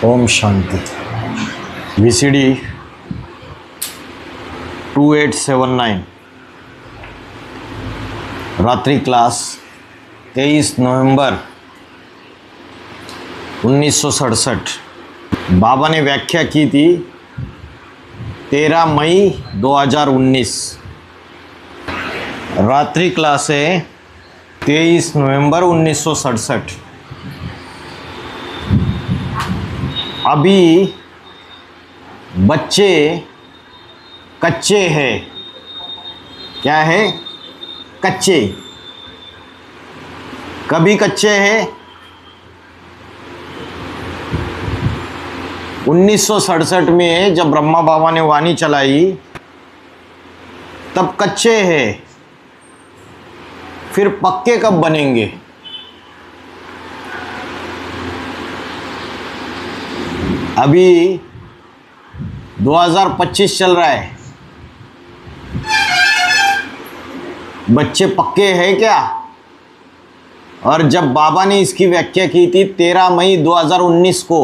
Om Shanti. VCD 2879 रात्रि class 23 नवंबर 1967। बाबा ने व्याख्या की थी 13 मई 2019। रात्रि क्लास है 23 नवंबर 1967। अभी बच्चे कच्चे हैं। क्या है? कच्चे। कभी कच्चे हैं 1967 में जब ब्रह्मा बाबा ने वाणी चलाई तब कच्चे हैं। फिर पक्के कब बनेंगे? अभी 2025 चल रहा है। बच्चे पक्के हैं क्या? और जब बाबा ने इसकी व्याख्या की थी 13 मई 2019 को,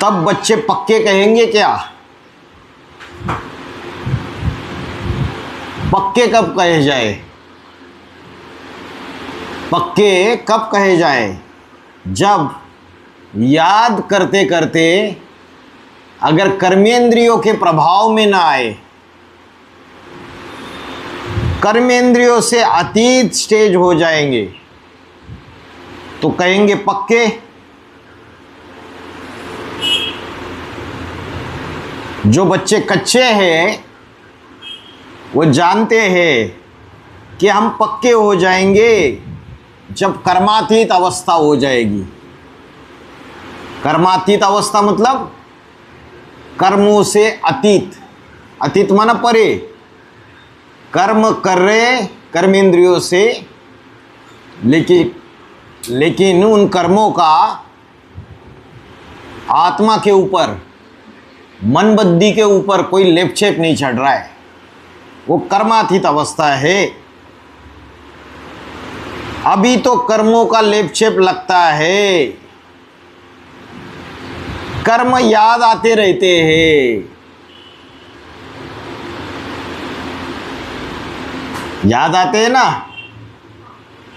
तब बच्चे पक्के कहेंगे क्या? पक्के कब कहे जाए? पक्के कब कहे जाए? जब याद करते करते अगर कर्मेंद्रियों के प्रभाव में ना आए, कर्मेंद्रियों से अतीत स्टेज हो जाएंगे, तो कहेंगे पक्के। जो बच्चे कच्चे हैं वो जानते हैं कि हम पक्के हो जाएंगे जब कर्मातीत अवस्था हो जाएगी। कर्मातीत अवस्था मतलब कर्मों से अतीत। अतीत माना परे। कर्म कर रहे कर्मेंद्रियों से, लेकिन उन कर्मों का आत्मा के ऊपर, मन बुद्धि के ऊपर कोई लेपछेप नहीं चढ़ रहा है। वो कर्मातीत अवस्था है। अभी तो कर्मों का लेपछेप लगता है। कर्म याद आते रहते हैं। याद आते हैं ना।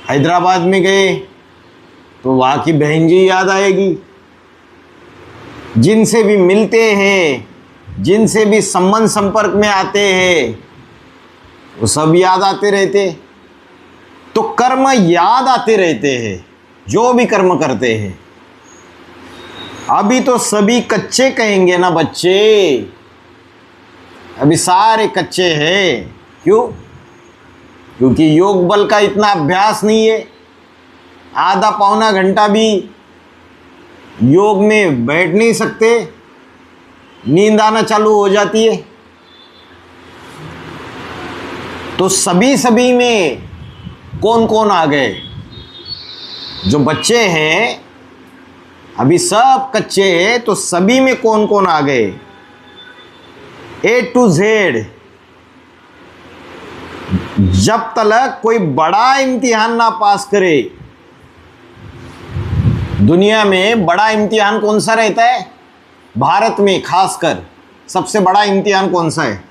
हैदराबाद में गए तो वहाँ की बहन जी याद आएगी। जिनसे भी मिलते हैं, जिनसे भी संबंध संपर्क में आते हैं, वो सब याद आते रहते। तो कर्म याद आते रहते हैं जो भी कर्म करते हैं। अभी तो सभी कच्चे कहेंगे ना बच्चे। अभी सारे कच्चे हैं। क्यों? क्योंकि योग बल का इतना अभ्यास नहीं है। आधा पौना घंटा भी योग में बैठ नहीं सकते, नींद आना चालू हो जाती है। तो सभी में कौन कौन आ गए? जो बच्चे हैं अभी सब कच्चे हैं, तो सभी में कौन कौन आ गए? A to Z। जब तक कोई बड़ा इम्तिहान ना पास करे, दुनिया में बड़ा इम्तिहान कौन सा रहता है? भारत में खासकर सबसे बड़ा इम्तिहान कौन सा है?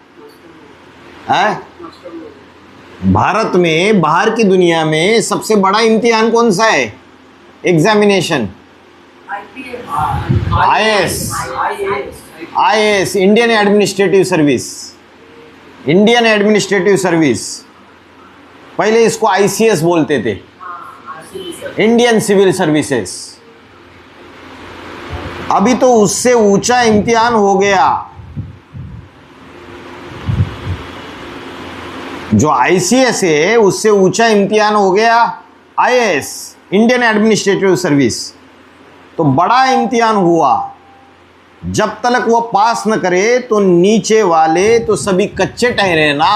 भारत में, बाहर की दुनिया में सबसे बड़ा इम्तिहान कौन सा है? Examination. IAS, Indian administrative service. Indian administrative service, पहले इसको ICS बोलते थे, इंडियन सिविल सर्विसेज। अभी तो उससे ऊंचा इम्तिहान हो गया। जो ICS है उससे ऊंचा इम्तिहान हो गया IAS, इंडियन एडमिनिस्ट्रेटिव सर्विस। तो बड़ा इम्तिहान हुआ। जब तक वो पास न करे तो नीचे वाले तो सभी कच्चे ठहरे ना।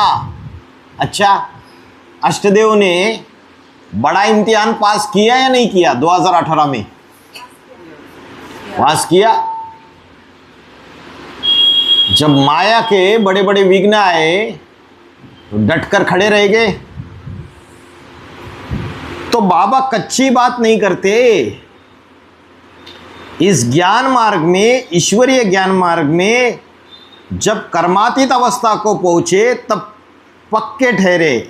अच्छा, अष्टदेव ने बड़ा इम्तिहान पास किया या नहीं किया? 2018 में पास किया। जब माया के बड़े बड़े विघ्न आए तो डटकर खड़े रह गए। तो बाबा कच्ची बात नहीं करते। इस ज्ञान मार्ग में, ईश्वरीय ज्ञान मार्ग में जब कर्मातीत अवस्था को पहुंचे तब पक्के ठहरे,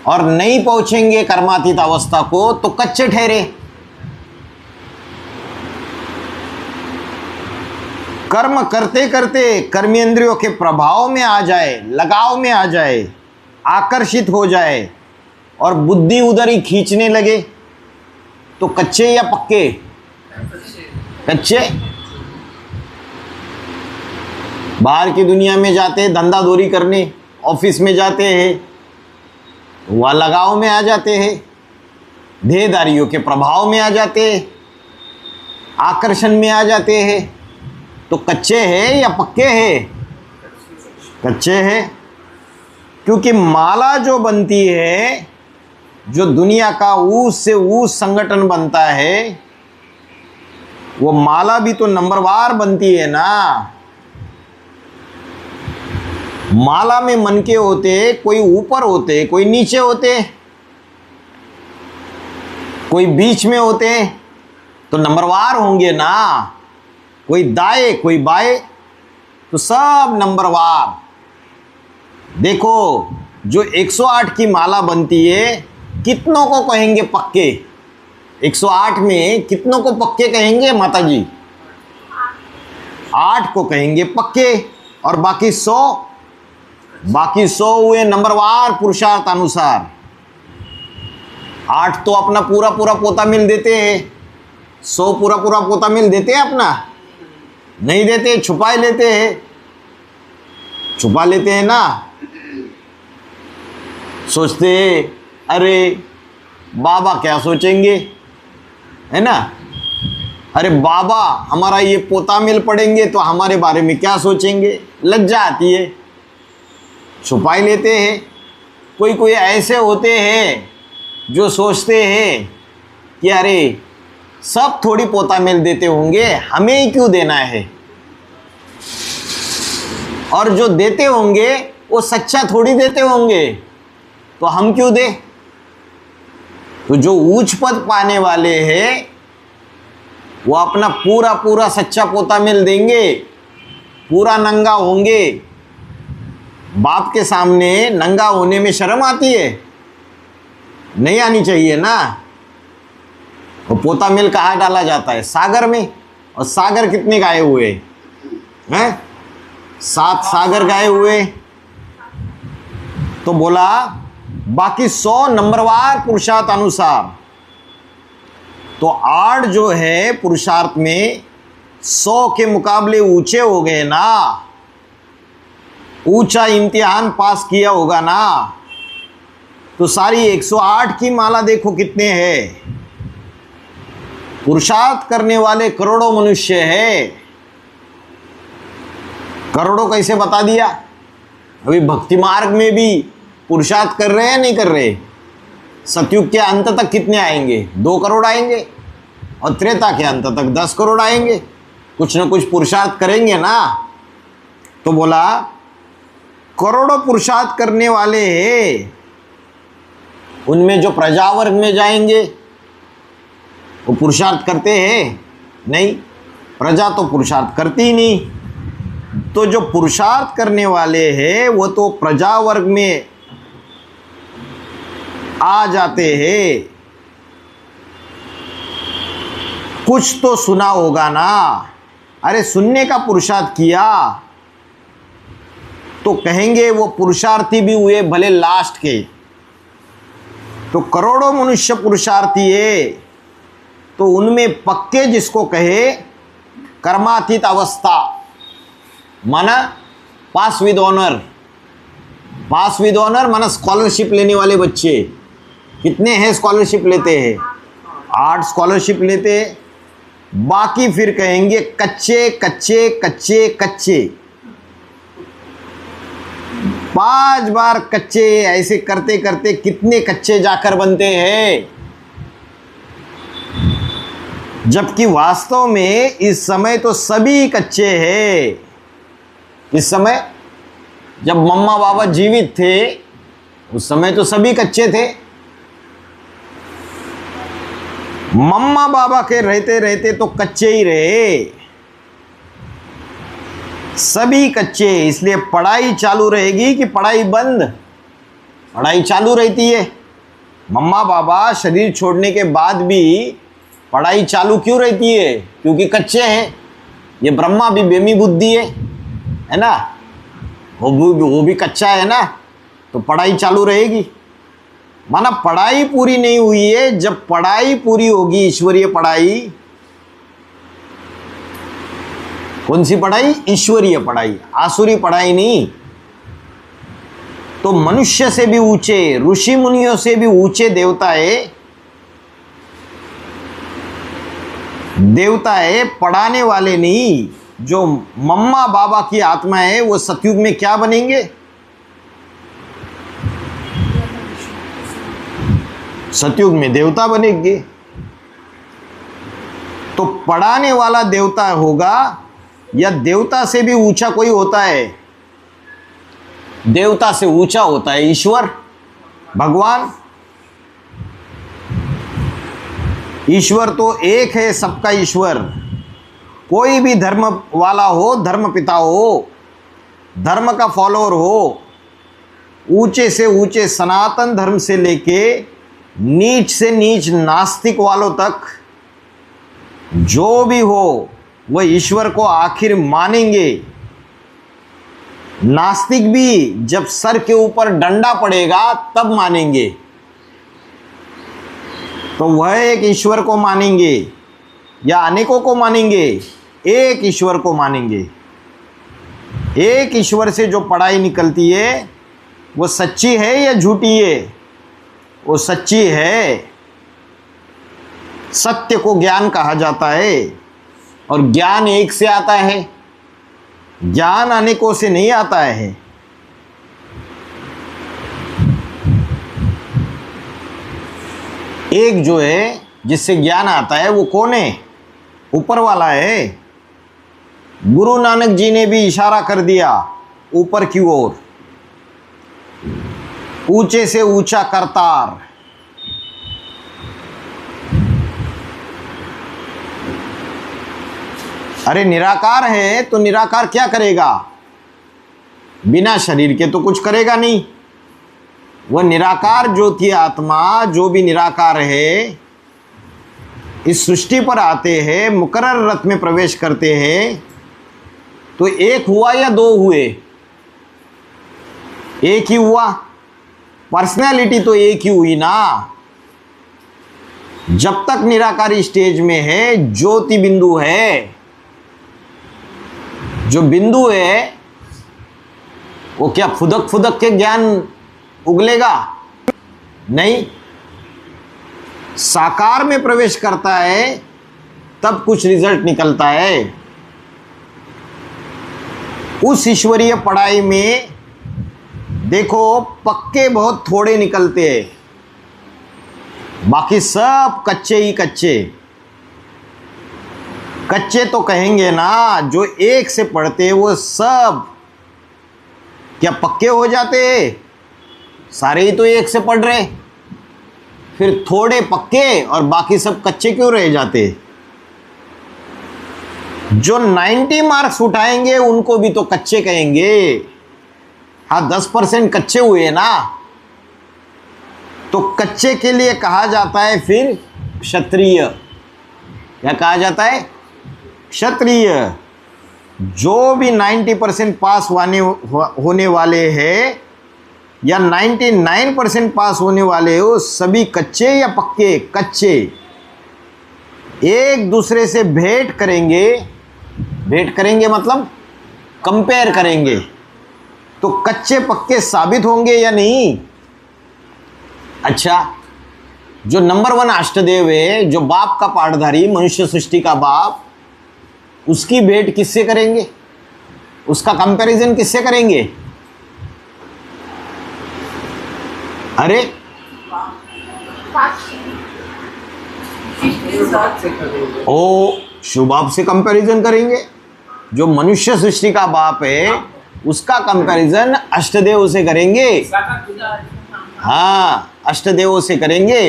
और नहीं पहुंचेंगे कर्मातीत अवस्था को तो कच्चे ठहरे। कर्म करते करते कर्मेंद्रियों के प्रभाव में आ जाए, लगाव में आ जाए, आकर्षित हो जाए और बुद्धि उधर ही खींचने लगे तो कच्चे या पक्के? कच्चे। बाहर की दुनिया में जाते हैं धंधा दौरी करने, ऑफिस में जाते हैं, वह लगाव में आ जाते हैं, देहदारियों के प्रभाव में आ जाते हैं, आकर्षण में आ जाते हैं, तो कच्चे हैं या पक्के हैं? कच्चे हैं। क्योंकि माला जो बनती है, जो दुनिया का ऊस से ऊस संगठन बनता है, वो माला भी तो नंबरवार बनती है ना। माला में मन के होते, कोई ऊपर होते, कोई नीचे होते, कोई बीच में होते, तो नंबरवार होंगे ना। कोई दाएं कोई बाएं, तो सब नंबरवार। देखो जो 108 की माला बनती है, कितनों को कहेंगे पक्के? 108 में कितनों को पक्के कहेंगे माता जी? 8 को कहेंगे पक्के, और बाकी 100 हुए नंबरवार पुरुषार्थ अनुसार। 8 तो अपना पूरा पूरा पोता मिल देते हैं, 100 पूरा पूरा पोता मिल देते हैं अपना? नहीं देते, छुपा लेते हैं, छुपा लेते हैं ना। सोचते हैं अरे बाबा क्या सोचेंगे, है ना। अरे बाबा हमारा ये पोता मिल पड़ेंगे तो हमारे बारे में क्या सोचेंगे, लज्जा आती है, छुपा लेते हैं। कोई कोई ऐसे होते हैं जो सोचते हैं कि अरे सब थोड़ी पोता मिल देते होंगे, हमें ही क्यों देना है, और जो देते होंगे वो सच्चा थोड़ी देते होंगे, तो हम क्यों दे। तो जो ऊंच पद पाने वाले हैं वो अपना पूरा पूरा सच्चा पोता मिल देंगे, पूरा नंगा होंगे। बाप के सामने नंगा होने में शर्म आती है? नहीं आनी चाहिए ना। वो पोता मिल कहाँ डाला जाता है? सागर में। और सागर कितने गाए हुए हैं? 7 सागर गाए हुए। तो बोला बाकी 100 नंबरवार पुरुषार्थ अनुसार। तो 8 जो है पुरुषार्थ में 100 के मुकाबले ऊंचे हो गए ना। ऊंचा इम्तिहान पास किया होगा ना। तो सारी 108 की माला देखो कितने हैं। पुरुषार्थ करने वाले करोड़ों मनुष्य है। करोड़ों कैसे बता दिया? अभी भक्ति मार्ग में भी पुरुषार्थ कर रहे हैं नहीं कर रहे? सतयुग के अंत तक कितने आएंगे? 2 करोड़ आएंगे, और त्रेता के अंत तक 10 करोड़ आएंगे। कुछ न कुछ पुरुषार्थ करेंगे ना। तो बोला करोड़ों पुरुषार्थ करने वाले हैं, उनमें जो प्रजा वर्ग में जाएंगे वो पुरुषार्थ करते हैं? नहीं, प्रजा तो पुरुषार्थ करती ही नहीं। तो जो पुरुषार्थ करने वाले हैं वो तो प्रजा वर्ग में आ जाते हैं। कुछ तो सुना होगा ना। अरे सुनने का पुरुषार्थ किया तो कहेंगे वो पुरुषार्थी भी हुए, भले लास्ट के। तो करोड़ों मनुष्य पुरुषार्थी है, तो उनमें पक्के जिसको कहे कर्मातीत अवस्था, माना pass with honour. Pass with honour माना स्कॉलरशिप लेने वाले बच्चे कितने हैं? स्कॉलरशिप लेते हैं 8 स्कॉलरशिप लेते हैं। बाकी फिर कहेंगे कच्चे कच्चे कच्चे कच्चे। 5 बार कच्चे, ऐसे करते करते कितने कच्चे जाकर बनते हैं। जबकि वास्तव में इस समय तो सभी कच्चे हैं। इस समय जब मम्मा बाबा जीवित थे उस समय तो सभी कच्चे थे। मम्मा बाबा के रहते रहते तो कच्चे ही रहे, सभी कच्चे। इसलिए पढ़ाई चालू रहेगी कि पढ़ाई बंद? पढ़ाई चालू रहती है। मम्मा बाबा शरीर छोड़ने के बाद भी पढ़ाई चालू क्यों रहती है? क्योंकि कच्चे हैं। ये ब्रह्मा भी बेमी बुद्धि है ना, वो भी कच्चा है ना, तो पढ़ाई चालू रहेगी। माना पढ़ाई पूरी नहीं हुई है। जब पढ़ाई पूरी होगी, ईश्वरीय पढ़ाई, कौन सी पढ़ाई? ईश्वरीय पढ़ाई, आसुरी पढ़ाई नहीं। तो मनुष्य से भी ऊंचे, ऋषि मुनियों से भी ऊंचे देवताएं पढ़ाने वाले नहीं। जो मम्मा बाबा की आत्मा है वो सतयुग में क्या बनेंगे? सतयुग में देवता बनेंगे। तो पढ़ाने वाला देवता होगा, या देवता से भी ऊंचा कोई होता है? देवता से ऊंचा होता है ईश्वर, भगवान। ईश्वर तो एक है, सबका ईश्वर। कोई भी धर्म वाला हो, धर्म पिता हो, धर्म का फॉलोअर हो, ऊंचे से ऊंचे सनातन धर्म से लेके नीच से नीच नास्तिक वालों तक, जो भी हो वह ईश्वर को आखिर मानेंगे। नास्तिक भी जब सर के ऊपर डंडा पड़ेगा तब मानेंगे। तो वह एक ईश्वर को मानेंगे या अनेकों को मानेंगे? एक ईश्वर को मानेंगे। एक ईश्वर से जो पढ़ाई निकलती है वो सच्ची है या झूठी है? वो सच्ची है। सत्य को ज्ञान कहा जाता है, और ज्ञान एक से आता है, ज्ञान अनेकों से नहीं आता है। एक जो है जिससे ज्ञान आता है वो कौन है? ऊपर वाला है। गुरु नानक जी ने भी इशारा कर दिया ऊपर की ओर, ऊंचे से ऊंचा करतार। अरे निराकार है तो निराकार क्या करेगा? बिना शरीर के तो कुछ करेगा नहीं। वह निराकार ज्योति आत्मा, जो भी निराकार है, इस सृष्टि पर आते हैं, मुकर्रर रथ में प्रवेश करते हैं, तो एक हुआ या दो हुए? एक ही हुआ। पर्सनैलिटी तो एक ही हुई ना। जब तक निराकारी स्टेज में है, ज्योति बिंदु है। जो बिंदु है वो क्या फुदक फुदक के ज्ञान उगलेगा? नहीं। साकार में प्रवेश करता है तब कुछ रिजल्ट निकलता है। उस ईश्वरीय पढ़ाई में देखो पक्के बहुत थोड़े निकलते हैं, बाकी सब कच्चे ही कच्चे। कच्चे तो कहेंगे ना, जो एक से पढ़ते वो सब क्या पक्के हो जाते? सारे ही तो एक से पढ़ रहे, फिर थोड़े पक्के और बाकी सब कच्चे क्यों रह जाते? जो 90 मार्क्स उठाएंगे उनको भी तो कच्चे कहेंगे। हाँ, 10% कच्चे हुए ना, तो कच्चे के लिए कहा जाता है फिर क्षत्रिय। क्या कहा जाता है? क्षत्रिय। जो भी 90% पास होने वाले हैं या 99% पास होने वाले हो, सभी कच्चे या पक्के? कच्चे। एक दूसरे से भेंट करेंगे, भेंट करेंगे मतलब कंपेयर करेंगे, तो कच्चे पक्के साबित होंगे या नहीं? अच्छा, जो नंबर 1 अष्टदेव है, जो बाप का पाठधारी, मनुष्य सृष्टि का बाप, उसकी भेंट किससे करेंगे? उसका कंपैरिजन किससे करेंगे? अरे ओ, शिव बाप से कंपैरिजन करेंगे। जो मनुष्य सृष्टि का बाप है उसका कंपैरिजन अष्टदेव से करेंगे। हाँ, अष्टदेवों से करेंगे।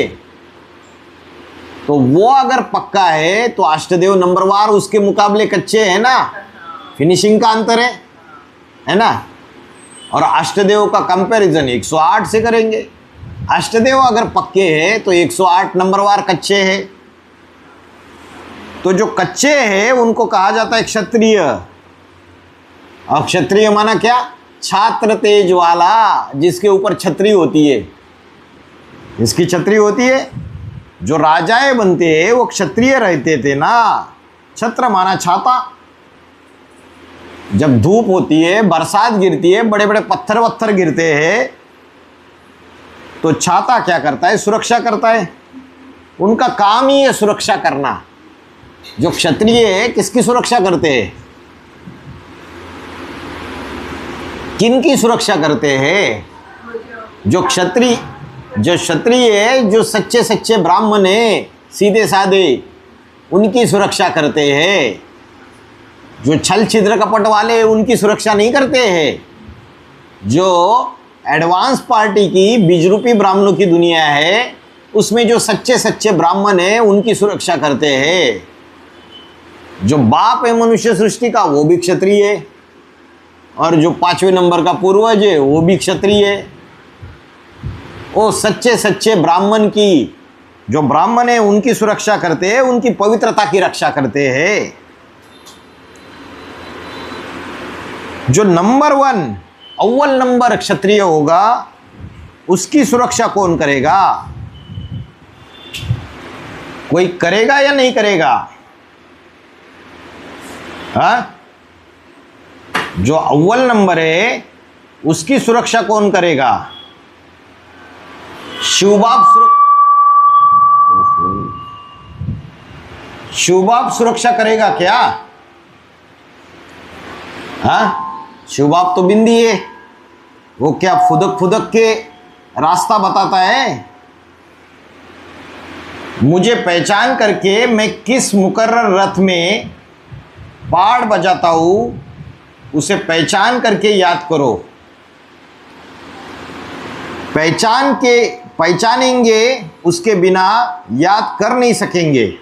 तो वो अगर पक्का है तो अष्टदेव नंबरवार उसके मुकाबले कच्चे हैं ना, फिनिशिंग का अंतर है ना। और अष्टदेव का कंपैरिजन 108 से करेंगे। अष्टदेव अगर पक्के हैं तो 108 नंबरवार कच्चे हैं। तो जो कच्चे हैं उनको कहा जाता है क्षत्रिय। और क्षत्रिय माना क्या? छात्र तेज वाला, जिसके ऊपर छतरी होती है, जिसकी छतरी होती है। जो राजाएं बनते हैं वो क्षत्रिय रहते थे ना। छत्र माना छाता। जब धूप होती है, बरसात गिरती है, बड़े बड़े पत्थर वत्थर गिरते हैं, तो छाता क्या करता है? सुरक्षा करता है। उनका काम ही है सुरक्षा करना। जो क्षत्रिय है किसकी सुरक्षा करते हैं? किनकी सुरक्षा करते हैं? जो क्षत्रिय है, जो सच्चे सच्चे ब्राह्मण है, सीधे साधे, उनकी सुरक्षा करते हैं। जो छल छिद्र कपट वाले उनकी सुरक्षा नहीं करते हैं। जो एडवांस पार्टी की बीजरूपी ब्राह्मणों की दुनिया है, उसमें जो सच्चे सच्चे ब्राह्मण हैं उनकी सुरक्षा करते हैं। जो बाप है मनुष्य सृष्टि का वो भी क्षत्रिय है, और जो 5वें नंबर का पूर्वज है वो भी क्षत्रिय है। वो सच्चे सच्चे ब्राह्मण की, जो ब्राह्मण है उनकी सुरक्षा करते हैं, उनकी पवित्रता की रक्षा करते हैं। जो नंबर 1 अव्वल नंबर क्षत्रिय होगा उसकी सुरक्षा कौन करेगा? कोई करेगा या नहीं करेगा? हाँ? जो अव्वल नंबर है उसकी सुरक्षा कौन करेगा? शिवबाप सुरक्षा करेगा क्या? हाँ? शिवबाप तो बिंदी है, वो क्या फुदक फुदक के रास्ता बताता है? मुझे पहचान करके मैं किस मुकर्रर रथ में पहाड़ बजाता हूं, उसे पहचान करके याद करो। पहचानेंगे, उसके बिना याद कर नहीं सकेंगे।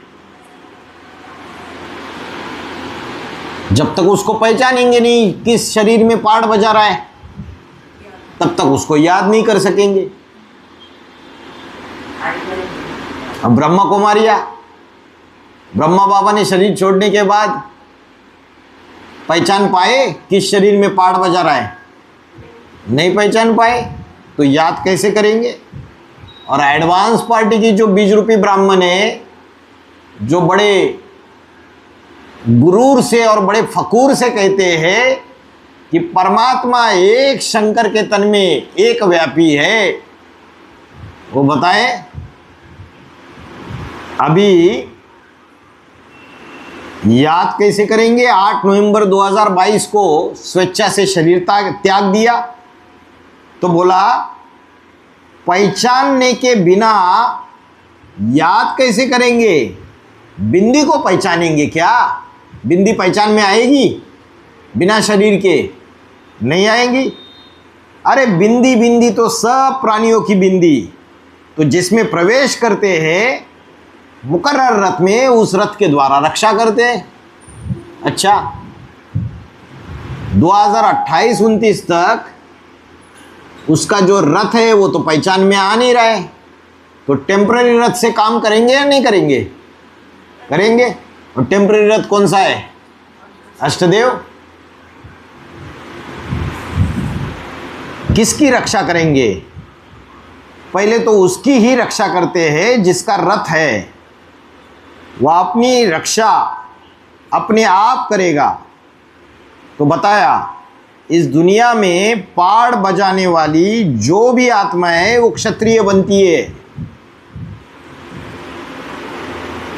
जब तक उसको पहचानेंगे नहीं किस शरीर में पहाड़ बजा रहा है, तब तक उसको याद नहीं कर सकेंगे। अब ब्रह्मा कुमारिया, ब्रह्मा बाबा ने शरीर छोड़ने के बाद पहचान पाए किस शरीर में पहाड़ बजा रहा है? नहीं पहचान पाए, तो याद कैसे करेंगे? और एडवांस पार्टी की जो बीज रूपी ब्राह्मण है, जो बड़े गुरूर से और बड़े फकूर से कहते हैं कि परमात्मा एक शंकर के तन में एक व्यापी है, वो बताएं। अभी याद कैसे करेंगे? 8 नवंबर 2022 को स्वेच्छा से शरीर त्याग दिया, तो बोला पहचानने के बिना याद कैसे करेंगे? बिंदी को पहचानेंगे क्या? बिंदी पहचान में आएगी बिना शरीर के? नहीं आएगी। अरे बिंदी बिंदी तो सब प्राणियों की बिंदी, तो जिसमें प्रवेश करते हैं मुकर्रर रथ में, उस रथ के द्वारा रक्षा करते हैं। अच्छा, 2028-29 तक उसका जो रथ है वो तो पहचान में आ नहीं रहा है, तो टेम्पररी रथ से काम करेंगे या नहीं करेंगे? करेंगे। और टेम्पररी रथ कौन सा है? अष्टदेव। किसकी रक्षा करेंगे? पहले तो उसकी ही रक्षा करते हैं जिसका रथ है। वह अपनी रक्षा अपने आप करेगा। तो बताया, इस दुनिया में पहाड़ बजाने वाली जो भी आत्मा है वो क्षत्रिय बनती है।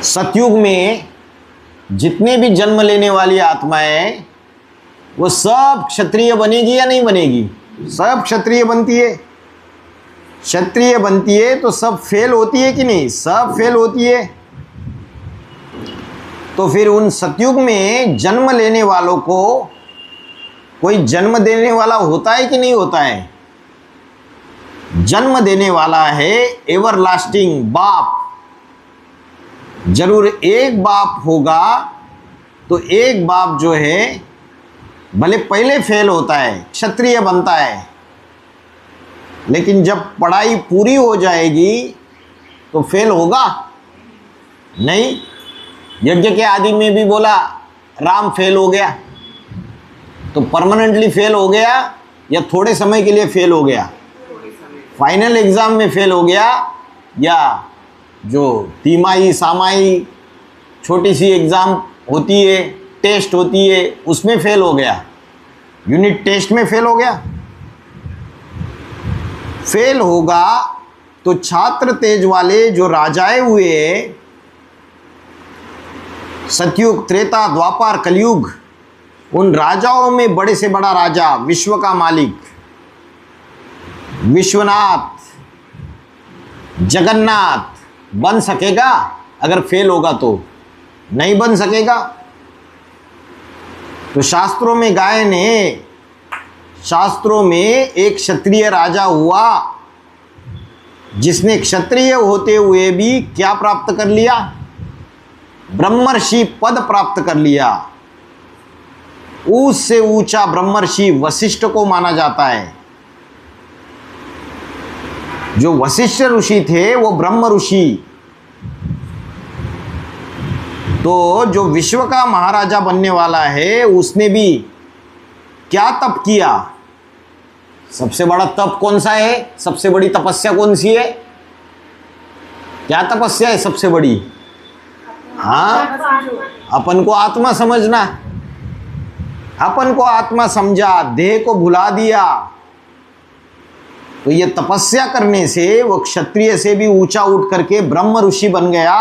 सतयुग में जितने भी जन्म लेने वाली आत्माएं, वो सब क्षत्रिय बनेगी या नहीं बनेगी? सब क्षत्रिय बनती है। क्षत्रिय बनती है तो सब फेल होती है कि नहीं? सब फेल होती है। तो फिर उन सतयुग में जन्म लेने वालों को कोई जन्म देने वाला होता है कि नहीं होता है? जन्म देने वाला है एवरलास्टिंग बाप। जरूर एक बाप होगा तो एक बाप जो है भले पहले फेल होता है, क्षत्रिय बनता है, लेकिन जब पढ़ाई पूरी हो जाएगी तो फेल होगा नहीं। यज्ञ के आदि में भी बोला राम फेल हो गया, तो परमानेंटली फेल हो गया या थोड़े समय के लिए फेल हो गया? फाइनल एग्जाम में फेल हो गया या जो तिमाही सामाही छोटी सी एग्जाम होती है, टेस्ट होती है, उसमें फेल हो गया? यूनिट टेस्ट में फेल हो गया? फेल होगा तो छात्र तेज वाले जो राजाएं हुए, सतयुग त्रेता द्वापर कलयुग, उन राजाओं में बड़े से बड़ा राजा, विश्व का मालिक, विश्वनाथ, जगन्नाथ बन सकेगा? अगर फेल होगा तो नहीं बन सकेगा। तो शास्त्रों में गायन है, शास्त्रों में एक क्षत्रिय राजा हुआ जिसने क्षत्रिय होते हुए भी क्या प्राप्त कर लिया? ब्रह्मर्षि पद प्राप्त कर लिया। उससे ऊंचा ब्रह्मर्षि वशिष्ठ को माना जाता है। जो वशिष्ठ ऋषि थे वो ब्रह्म ऋषि। तो जो विश्व का महाराजा बनने वाला है उसने भी क्या तप किया? सबसे बड़ा तप कौन सा है? सबसे बड़ी तपस्या कौन सी है? क्या तपस्या है सबसे बड़ी? हाँ, अपन को आत्मा समझना। अपन को आत्मा समझा, देह को भुला दिया, तो ये तपस्या करने से वो क्षत्रिय से भी ऊंचा उठ करके ब्रह्म ऋषि बन गया।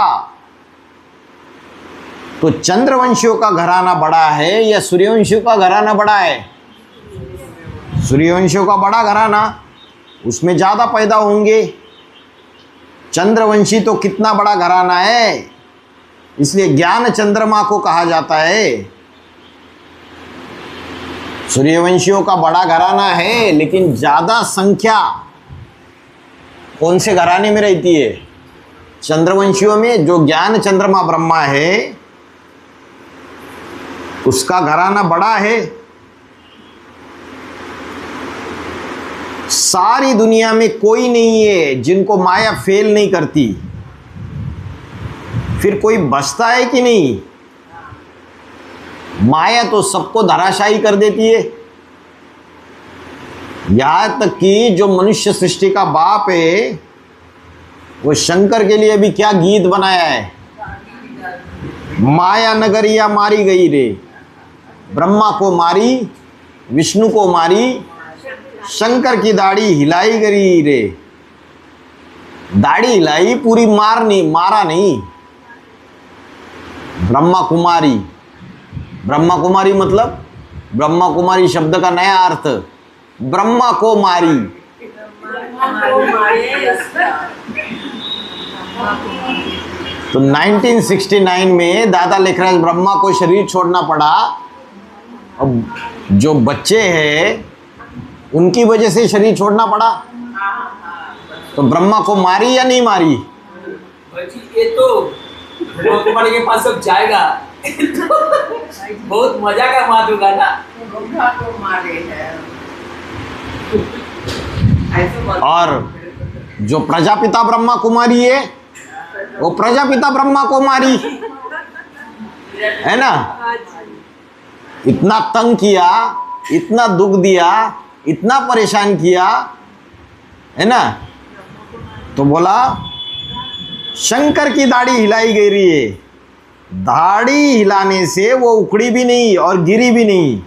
तो चंद्रवंशियों का घराना बड़ा है या सूर्यवंशियों का घराना बड़ा है? सूर्यवंशियों का बड़ा घराना, उसमें ज़्यादा पैदा होंगे। चंद्रवंशी तो कितना बड़ा घराना है, इसलिए ज्ञान चंद्रमा को कहा जाता है। सूर्यवंशियों का बड़ा घराना है, लेकिन ज़्यादा संख्या कौन से घराने में रहती है? चंद्रवंशियों में। जो ज्ञान चंद्रमा ब्रह्मा है उसका घराना बड़ा है। सारी दुनिया में कोई नहीं है जिनको माया फेल नहीं करती। फिर कोई बचता है कि नहीं? माया तो सबको धराशायी कर देती है। यहां तक कि जो मनुष्य सृष्टि का बाप है वो शंकर के लिए भी क्या गीत बनाया है? माया नगरिया मारी गई रे, ब्रह्मा को मारी, विष्णु को मारी, शंकर की दाढ़ी हिलाई गई रे। दाढ़ी हिलाई, पूरी मारा नहीं। ब्रह्मा कुमारी, ब्रह्मा कुमारी मतलब ब्रह्मा कुमारी शब्द का नया अर्थ, ब्रह्मा को मारी। तो 1969 में दादा लेखराज ब्रह्मा को शरीर छोड़ना पड़ा। अब जो बच्चे हैं उनकी वजह से शरीर छोड़ना पड़ा। तो ब्रह्मा को मारी या नहीं मारी? ये तो तुम्हारे के पास सब जाएगा। बहुत मजा का मारूंगा ना। और जो प्रजापिता ब्रह्मा कुमारी है वो प्रजापिता ब्रह्मा को मारी है ना। इतना तंग किया, इतना दुख दिया, इतना परेशान किया है ना। तो बोला शंकर की दाढ़ी हिलाई गई रही है। दाढ़ी हिलाने से वो उखड़ी भी नहीं और गिरी भी नहीं,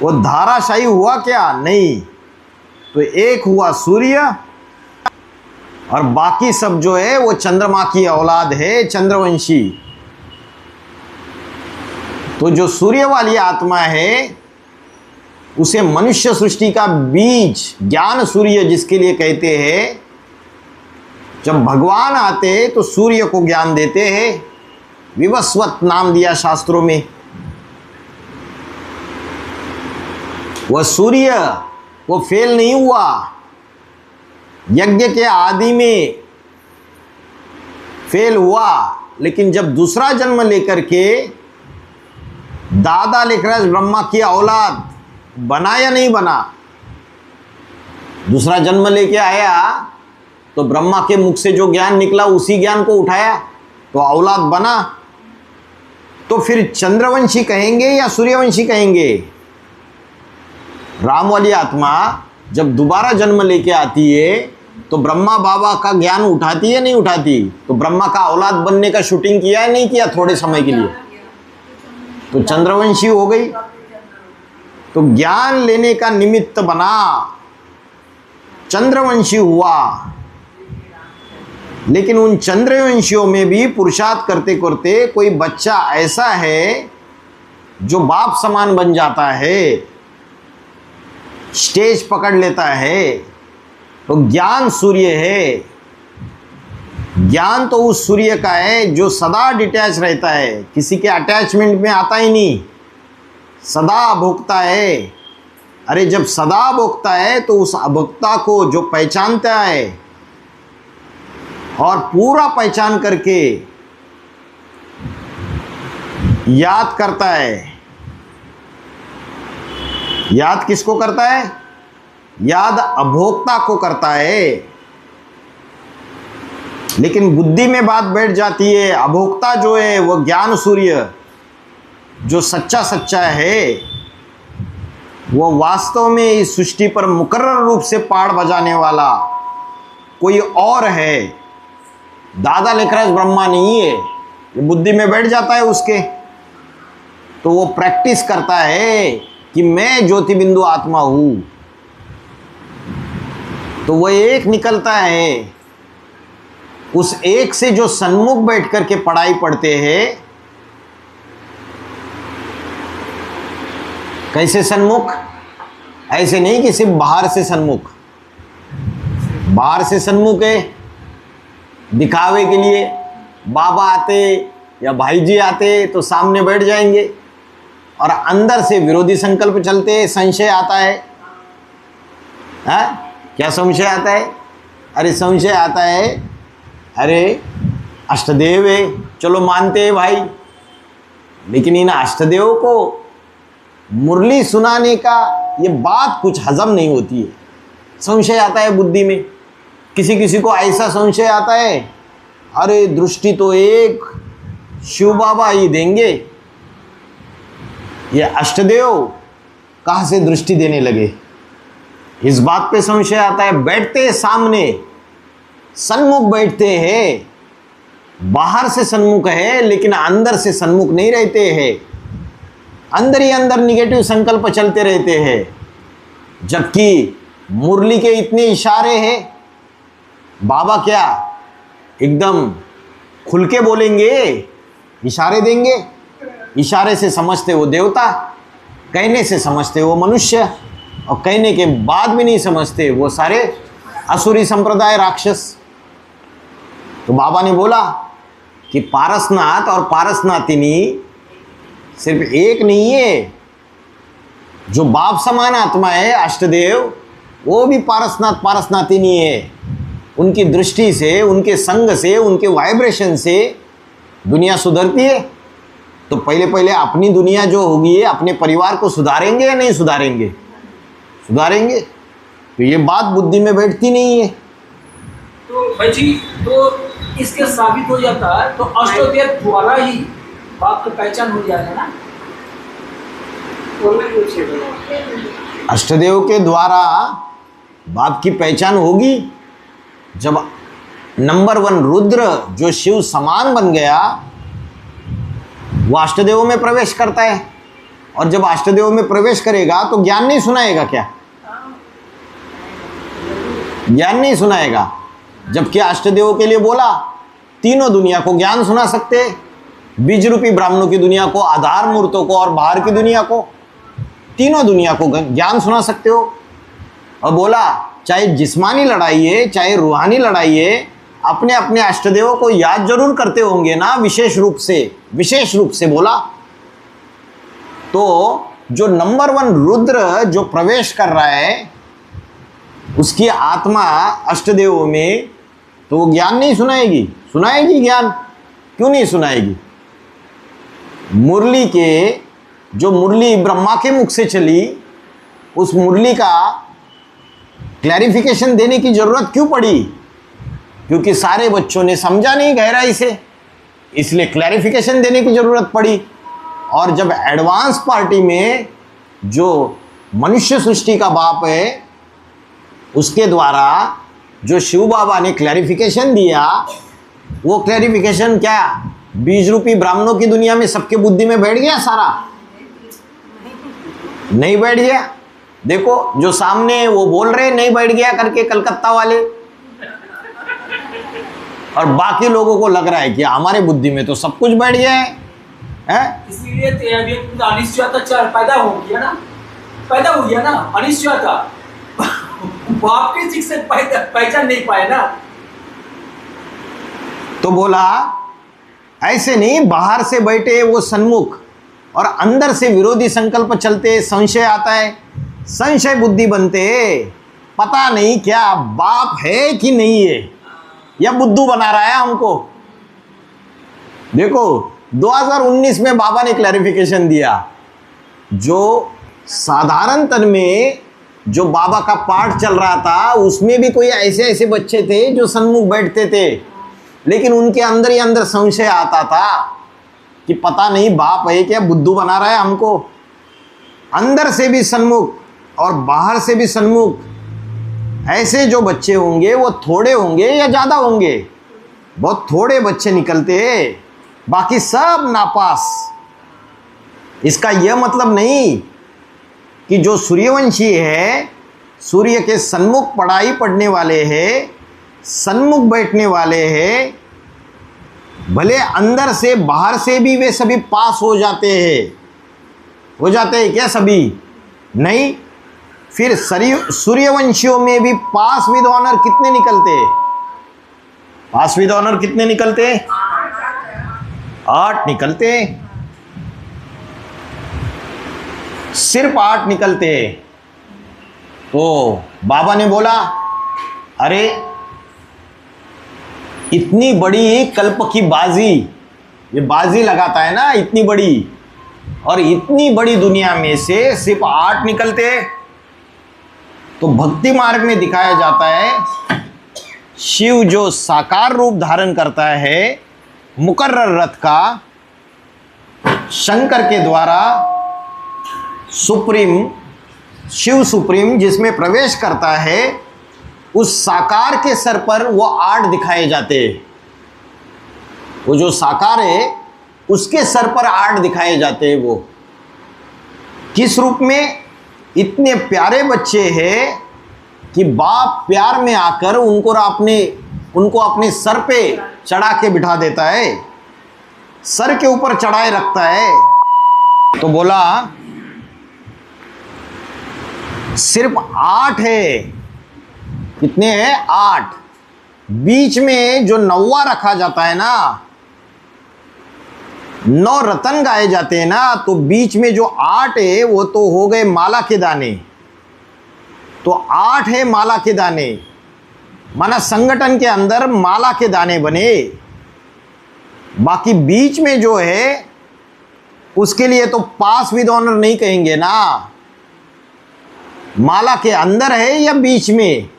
वो धाराशायी हुआ क्या? नहीं। तो एक हुआ सूर्य और बाकी सब जो है वो चंद्रमा की औलाद है, चंद्रवंशी। तो जो सूर्य वाली आत्मा है उसे मनुष्य सृष्टि का बीज, ज्ञान सूर्य जिसके लिए कहते हैं, जब भगवान आते तो सूर्य को ज्ञान देते हैं। विवस्वत नाम दिया शास्त्रों में। वह सूर्य वो फेल नहीं हुआ। यज्ञ के आदि में फेल हुआ, लेकिन जब दूसरा जन्म लेकर के दादा लेखराज ब्रह्मा की औलाद बना या नहीं बना, दूसरा जन्म लेके आया तो ब्रह्मा के मुख से जो ज्ञान निकला उसी ज्ञान को उठाया तो औलाद बना। तो फिर चंद्रवंशी कहेंगे या सूर्यवंशी कहेंगे? राम वाली आत्मा जब दोबारा जन्म लेके आती है तो ब्रह्मा बाबा का ज्ञान उठाती है नहीं उठाती? तो ब्रह्मा का औलाद बनने का शूटिंग किया है नहीं किया थोड़े समय के लिए? तो चंद्रवंशी हो गई। तो ज्ञान लेने का निमित्त बना, चंद्रवंशी हुआ। लेकिन उन चंद्रवंशियों में भी पुरुषार्थ करते करते कोई बच्चा ऐसा है जो बाप समान बन जाता है, स्टेज पकड़ लेता है, तो ज्ञान सूर्य है। ज्ञान तो उस सूर्य का है जो सदा डिटैच रहता है, किसी के अटैचमेंट में आता ही नहीं, सदा भोगता है। अरे जब सदा भोगता है तो उस अभोक्ता को जो पहचानता है और पूरा पहचान करके याद करता है, याद किसको करता है? याद अभोक्ता को करता है। लेकिन बुद्धि में बात बैठ जाती है, अभोक्ता जो है वो ज्ञान सूर्य जो सच्चा सच्चा है वो वास्तव में इस सृष्टि पर मुकर्रर रूप से पाड़ बजाने वाला कोई और है, दादा लेखराज ब्रह्मा नहीं है। ये बुद्धि में बैठ जाता है उसके, तो वो प्रैक्टिस करता है कि मैं ज्योति बिंदु आत्मा हूं। तो वो एक निकलता है, उस एक से जो सन्मुख बैठ करके पढ़ाई पढ़ते हैं। कैसे सन्मुख? ऐसे नहीं कि सिर्फ बाहर से सन्मुख, बाहर से सन्मुख है दिखावे के लिए, बाबा आते या भाई जी आते तो सामने बैठ जाएंगे, और अंदर से विरोधी संकल्प चलते, संशय आता है। क्या संशय आता है? अरे संशय आता है, अरे अष्टदेव है, चलो मानते हैं भाई, लेकिन इन अष्टदेव को मुरली सुनाने का ये बात कुछ हजम नहीं होती है। संशय आता है बुद्धि में। किसी किसी को ऐसा संशय आता है, अरे दृष्टि तो एक शिव बाबा ही देंगे, ये अष्टदेव कहाँ से दृष्टि देने लगे, इस बात पे संशय आता है। बैठते सामने सन्मुख बैठते हैं, बाहर से सन्मुख है लेकिन अंदर से सन्मुख नहीं रहते हैं, अंदर ही अंदर निगेटिव संकल्प चलते रहते हैं। जबकि मुरली के इतने इशारे हैं, बाबा क्या एकदम खुल के बोलेंगे, इशारे देंगे, इशारे से समझते वो देवता, कहने से समझते वो मनुष्य, और कहने के बाद भी नहीं समझते वो सारे असुरी संप्रदाय राक्षस। तो बाबा ने बोला कि पारसनाथ और पारसनाथिनी सिर्फ एक नहीं है, जो बाप समान आत्मा है अष्टदेव वो भी पारसनाथ पारसनाथिनी है। उनकी दृष्टि से, उनके संग से, उनके वाइब्रेशन से दुनिया सुधरती है। तो पहले पहले अपनी दुनिया जो होगी, अपने परिवार को सुधारेंगे या नहीं सुधारेंगे? सुधारेंगे। तो ये बात बुद्धि में बैठती नहीं है। तो भाई जी, तो इसके साबित हो जाता है तो अष्टदेव द्वारा ही बाप की पहचान हो जाएगा ना? अष्टदेव के द्वारा बाप की पहचान होगी जब नंबर 1 रुद्र जो शिव समान बन गया वो अष्टदेव में प्रवेश करता है। और जब अष्टदेव में प्रवेश करेगा तो ज्ञान नहीं सुनाएगा क्या? ज्ञान नहीं सुनाएगा। जबकि अष्टदेव के लिए बोला तीनों दुनिया को ज्ञान सुना सकते, बीज रूपी ब्राह्मणों की दुनिया को, आधार मूर्तों को और बाहर की दुनिया को, तीनों दुनिया को ज्ञान सुना सकते हो। और बोला चाहे जिस्मानी लड़ाई है चाहे रूहानी लड़ाई है, अपने अपने अष्टदेवों को याद जरूर करते होंगे ना, विशेष रूप से बोला। तो जो नंबर 1 रुद्र जो प्रवेश कर रहा है उसकी आत्मा अष्टदेवों में, तो वो ज्ञान नहीं सुनाएगी, सुनाएगी ज्ञान, क्यों नहीं सुनाएगी। मुरली के जो मुरली ब्रह्मा के मुख से चली, उस मुरली का क्लैरिफिकेशन देने की जरूरत क्यों पड़ी? क्योंकि सारे बच्चों ने समझा नहीं गहराई से, इसलिए क्लैरिफिकेशन देने की जरूरत पड़ी। और जब एडवांस पार्टी में जो मनुष्य सृष्टि का बाप है, उसके द्वारा जो शिव बाबा ने क्लैरिफिकेशन दिया, वो क्लैरिफिकेशन क्या 20 रूपी ब्राह्मणों की दुनिया में सबके बुद्धि में बैठ गया? सारा नहीं बैठ गया। देखो जो सामने वो बोल रहे नहीं बैठ गया करके, कलकत्ता वाले, और बाकी लोगों को लग रहा है कि हमारे बुद्धि में तो सब कुछ बैठ गया है। इसीलिए तो अनिश्चयता पैदा हो गया ना, पैदा हो गया ना अनिश्चयता। बाप के सिख से पहचान नहीं पाए ना। तो बोला ऐसे नहीं, बाहर से बैठे वो सन्मुख और अंदर से विरोधी संकल्प चलते, संशय आता है, संशय बुद्धि बनते, पता नहीं क्या बाप है कि नहीं है, या बुद्धू बना रहा है हमको। देखो 2019 में बाबा ने क्लैरिफिकेशन दिया। जो साधारण तन में जो बाबा का पाठ चल रहा था, उसमें भी कोई ऐसे ऐसे बच्चे थे जो सन्मुख बैठते थे, लेकिन उनके अंदर ही अंदर संशय आता था कि पता नहीं बाप है क्या, बुद्धू बना रहा है हमको। अंदर से भी सन्मुख और बाहर से भी सन्मुख, ऐसे जो बच्चे होंगे वो थोड़े होंगे या ज़्यादा होंगे? बहुत थोड़े बच्चे निकलते हैं, बाकी सब नापास। इसका यह मतलब नहीं कि जो सूर्यवंशी है, सूर्य के सन्मुख पढ़ाई पढ़ने वाले हैं, सन्मुख बैठने वाले हैं, भले अंदर से बाहर से भी वे सभी पास हो जाते हैं। हो जाते हैं क्या सभी? नहीं। फिर सूर्यवंशियों में भी पास विद ऑनर कितने निकलते? पास विद ऑनर कितने निकलते? 8 निकलते। सिर्फ 8 निकलते। तो बाबा ने बोला अरे इतनी बड़ी कल्प की बाजी, ये बाजी लगाता है ना इतनी बड़ी, और इतनी बड़ी दुनिया में से सिर्फ 8 निकलते। तो भक्ति मार्ग में दिखाया जाता है शिव जो साकार रूप धारण करता है मुकर्रर रथ का, शंकर के द्वारा सुप्रीम, शिव सुप्रीम जिसमें प्रवेश करता है, उस साकार के सर पर वो 8 दिखाए जाते हैं। वो जो साकार है उसके सर पर 8 दिखाए जाते हैं। वो किस रूप में? इतने प्यारे बच्चे हैं कि बाप प्यार में आकर उनको अपने सर पे चढ़ा के बिठा देता है, सर के ऊपर चढ़ाए रखता है। तो बोला सिर्फ 8 है। कितने हैं? 8। बीच में जो 9वां रखा जाता है ना, 9 रतन गाए जाते हैं ना, तो बीच में जो 8 है वो तो हो गए माला के दाने। तो 8 है माला के दाने, माना संगठन के अंदर माला के दाने बने। बाकी बीच में जो है उसके लिए तो पास विद ऑनर नहीं कहेंगे ना। माला के अंदर है या बीच में?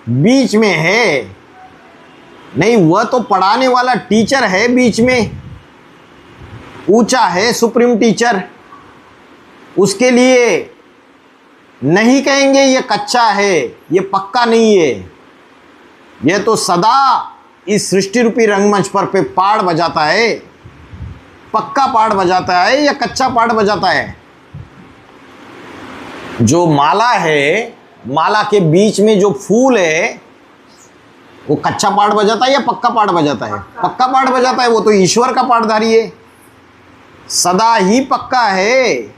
बीच में है। नहीं, वह तो पढ़ाने वाला टीचर है, बीच में ऊंचा है सुप्रीम टीचर। उसके लिए नहीं कहेंगे ये कच्चा है, ये पक्का नहीं है। यह तो सदा इस सृष्टि रूपी रंगमंच पर पे पाड़ बजाता है। पक्का पाड़ बजाता है या कच्चा पाड़ बजाता है? जो माला है, माला के बीच में जो फूल है, वो कच्चा पाड़ बजाता है या पक्का पाड़ बजाता है? पक्का पाड़ बजाता है। वो तो ईश्वर का पाठधारी है, सदा ही पक्का है।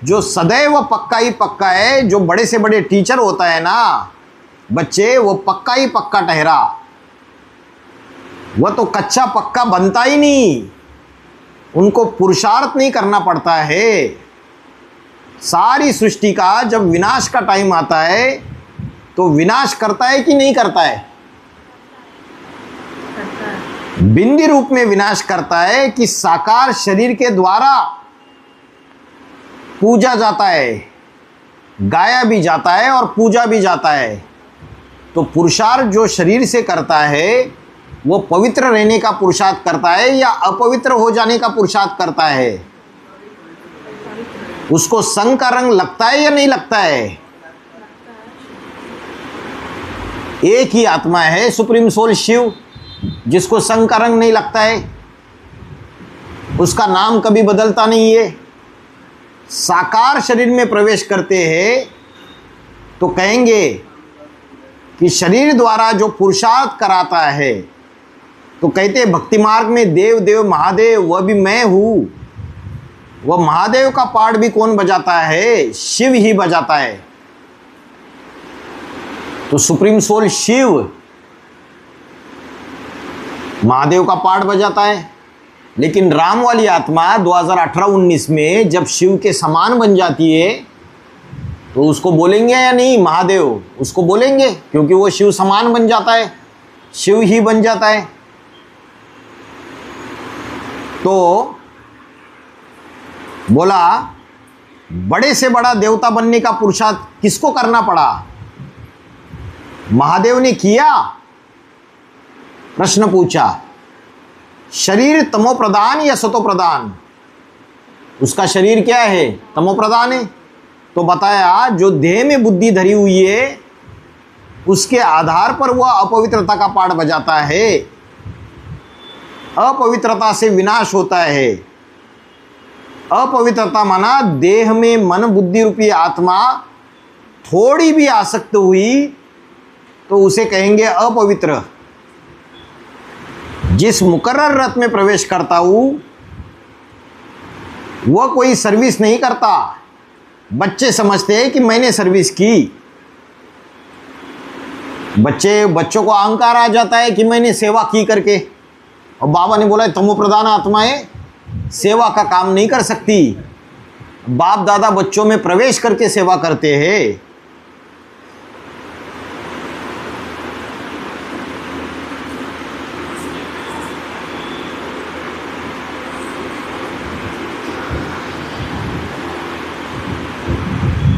जो सदैव पक्का ही पक्का है, जो बड़े से बड़े टीचर होता है ना बच्चे, वो पक्का ही पक्का ठहरा। वह तो कच्चा पक्का बनता ही नहीं, उनको पुरुषार्थ नहीं करना पड़ता है। सारी सृष्टि का जब विनाश का टाइम आता है तो विनाश करता है कि नहीं करता है? बिंदी रूप में विनाश करता है कि साकार शरीर के द्वारा पूजा जाता है, गाया भी जाता है और पूजा भी जाता है। तो पुरुषार्थ जो शरीर से करता है वो पवित्र रहने का पुरुषार्थ करता है या अपवित्र हो जाने का पुरुषार्थ करता है? उसको संग का रंग लगता है या नहीं लगता है? एक ही आत्मा है सुप्रीम सोल शिव, जिसको संग का रंग नहीं लगता है। उसका नाम कभी बदलता नहीं है। साकार शरीर में प्रवेश करते हैं तो कहेंगे कि शरीर द्वारा जो पुरुषार्थ कराता है, तो कहते हैं भक्ति मार्ग में देव देव महादेव वह भी मैं हूं। वह महादेव का पार्ट भी कौन बजाता है? शिव ही बजाता है। तो सुप्रीम सोल शिव महादेव का पार्ट बजाता है। लेकिन राम वाली आत्मा 2018-19 में जब शिव के समान बन जाती है तो उसको बोलेंगे या नहीं महादेव? उसको बोलेंगे, क्योंकि वो शिव समान बन जाता है, शिव ही बन जाता है। तो बोला बड़े से बड़ा देवता बनने का पुरुषार्थ किसको करना पड़ा? महादेव ने किया? प्रश्न पूछा। शरीर तमो प्रधान या सतो प्रधान? उसका शरीर क्या है? तमो प्रधान है। तो बताया जो देह में बुद्धि धरी हुई है उसके आधार पर वह अपवित्रता का पाठ बजाता है। अपवित्रता से विनाश होता है। अपवित्रता माना देह में मन बुद्धि रूपी आत्मा थोड़ी भी आसक्त हुई तो उसे कहेंगे अपवित्र। जिस मुकर्रर रथ में प्रवेश करता हूं वह कोई सर्विस नहीं करता। बच्चे समझते हैं कि मैंने सर्विस की। बच्चों को अहंकार आ जाता है कि मैंने सेवा की करके। और बाबा ने बोला तमो प्रधान आत्माएं सेवा का काम नहीं कर सकती। बाप दादा बच्चों में प्रवेश करके सेवा करते हैं।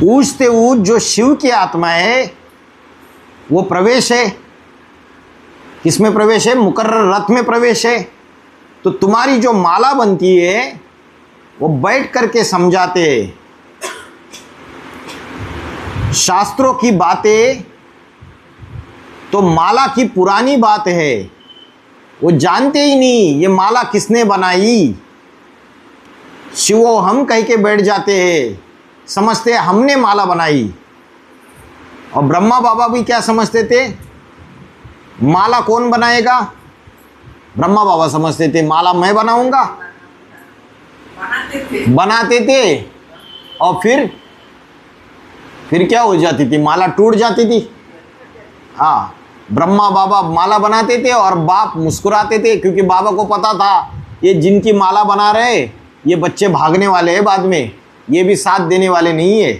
ऊंचते ऊंच जो शिव की आत्मा है वो प्रवेश है। किसमें प्रवेश है? मुकर्रर रथ में प्रवेश है। तो तुम्हारी जो माला बनती है वो बैठ करके समझाते शास्त्रों की बातें। तो माला की पुरानी बात है, वो जानते ही नहीं ये माला किसने बनाई। शिवो हम कह के बैठ जाते हैं, समझते हमने माला बनाई। और ब्रह्मा बाबा भी क्या समझते थे? माला कौन बनाएगा? ब्रह्मा बाबा समझते थे माला मैं बनाऊंगा। बनाते थे और फिर क्या हो जाती थी? माला टूट जाती थी। हाँ, ब्रह्मा बाबा माला बनाते थे और बाप मुस्कुराते थे, क्योंकि बाबा को पता था ये जिनकी माला बना रहे ये बच्चे भागने वाले हैं बाद में, ये भी साथ देने वाले नहीं है।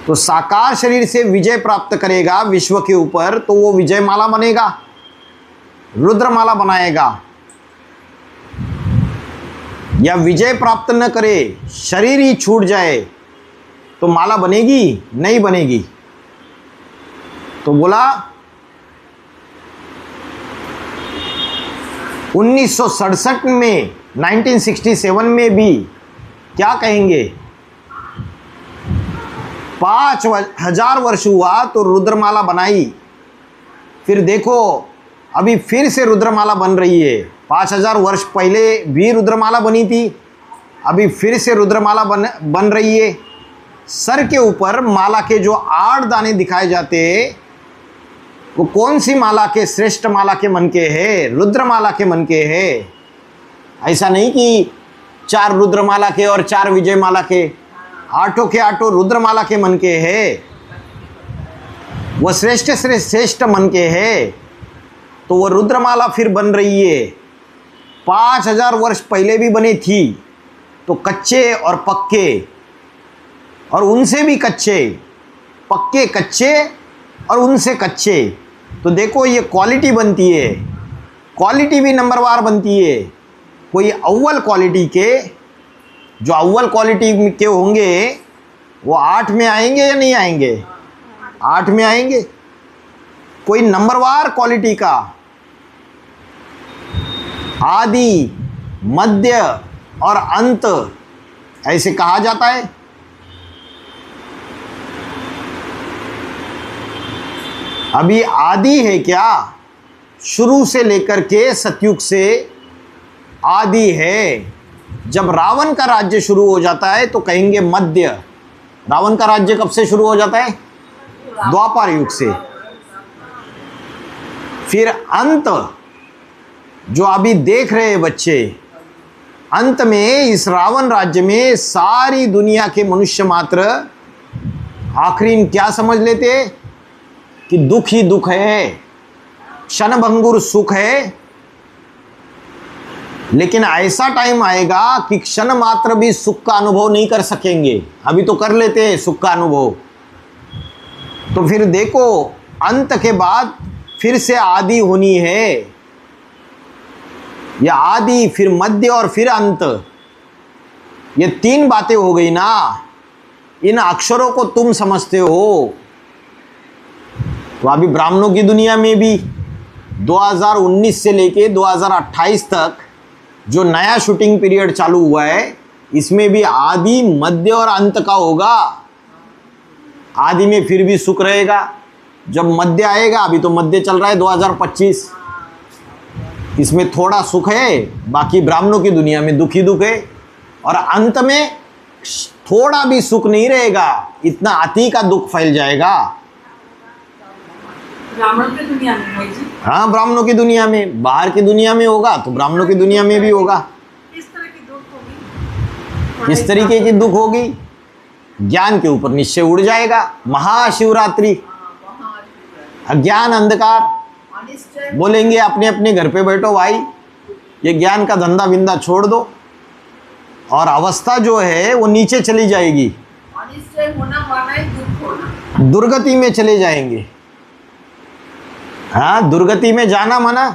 तो साकार शरीर से विजय प्राप्त करेगा विश्व के ऊपर तो वो विजय माला बनेगा, रुद्रमाला बनाएगा। या विजय प्राप्त न करे, शरीर ही छूट जाए तो माला बनेगी? नहीं बनेगी। तो बोला 1967 में 1967 में भी क्या कहेंगे? 5000 वर्ष हुआ तो रुद्रमाला बनाई। फिर देखो अभी फिर से रुद्रमाला बन रही है। 5000 वर्ष पहले भी रुद्रमाला बनी थी, अभी फिर से रुद्रमाला बन रही है। सर के ऊपर माला के जो 8 दाने दिखाए जाते हैं वो कौन सी माला के? श्रेष्ठ माला के मन के है, रुद्रमाला के मन के है। ऐसा नहीं कि 4 रुद्रमाला के और 4 विजय माला के, 8 के 8 रुद्रमाला के मन के है। वह श्रेष्ठ श्रेष्ठ मन के है तो वह रुद्रमाला फिर बन रही है। 5000 वर्ष पहले भी बनी थी तो कच्चे और पक्के, और उनसे भी कच्चे, पक्के कच्चे और उनसे कच्चे। तो देखो ये क्वालिटी बनती है। क्वालिटी भी नंबरवार बनती है। कोई अव्वल क्वालिटी के, जो अव्वल क्वालिटी के होंगे वो 8 में आएंगे या नहीं आएंगे? 8 में आएंगे। कोई नंबरवार क्वालिटी का आदि, मध्य और अंत ऐसे कहा जाता है। अभी आदि है क्या? शुरू से लेकर के सतयुग से आदि है। जब रावण का राज्य शुरू हो जाता है तो कहेंगे मध्य। रावण का राज्य कब से शुरू हो जाता है? द्वापर युग से। फिर अंत, जो अभी देख रहे हैं बच्चे, अंत में इस रावण राज्य में सारी दुनिया के मनुष्य मात्र आखिरी क्या समझ लेते कि दुख ही दुख है, क्षणभंगुर सुख है। लेकिन ऐसा टाइम आएगा कि क्षण मात्र भी सुख का अनुभव नहीं कर सकेंगे। अभी तो कर लेते हैं सुख का अनुभव। तो फिर देखो, अंत के बाद फिर से आदि होनी है, या आदि फिर मध्य और फिर अंत। ये 3 बातें हो गई ना। इन अक्षरों को तुम समझते हो। तो अभी ब्राह्मणों की दुनिया में भी 2019 से लेके 2028 तक जो नया शूटिंग पीरियड चालू हुआ है, इसमें भी आदि, मध्य और अंत का होगा। आदि में फिर भी सुख रहेगा। जब मध्य आएगा, अभी तो मध्य चल रहा है 2025, इसमें थोड़ा सुख है, बाकी ब्राह्मणों की दुनिया में दुख ही दुख है। और अंत में थोड़ा भी सुख नहीं रहेगा, इतना अति का दुख फैल जाएगा। ब्राह्मणों की दुनिया में भाई जी? हाँ, ब्राह्मणों की दुनिया में। बाहर की दुनिया में होगा तो ब्राह्मणों की दुनिया में भी होगा। किस तरह की दुख होगी? किस तरीके की दुख होगी? ज्ञान के ऊपर निश्चय उड़ जाएगा। महाशिवरात्रि, अज्ञान अंधकार। बोलेंगे अपने अपने घर पे बैठो भाई, ये ज्ञान का धंधा बिंदा छोड़ दो, और अवस्था जो है वो नीचे चली जाएगी, अनिश्चय होना माना है दुख होना। दुर्गति में चले जाएंगे। हाँ, दुर्गति में जाना माना,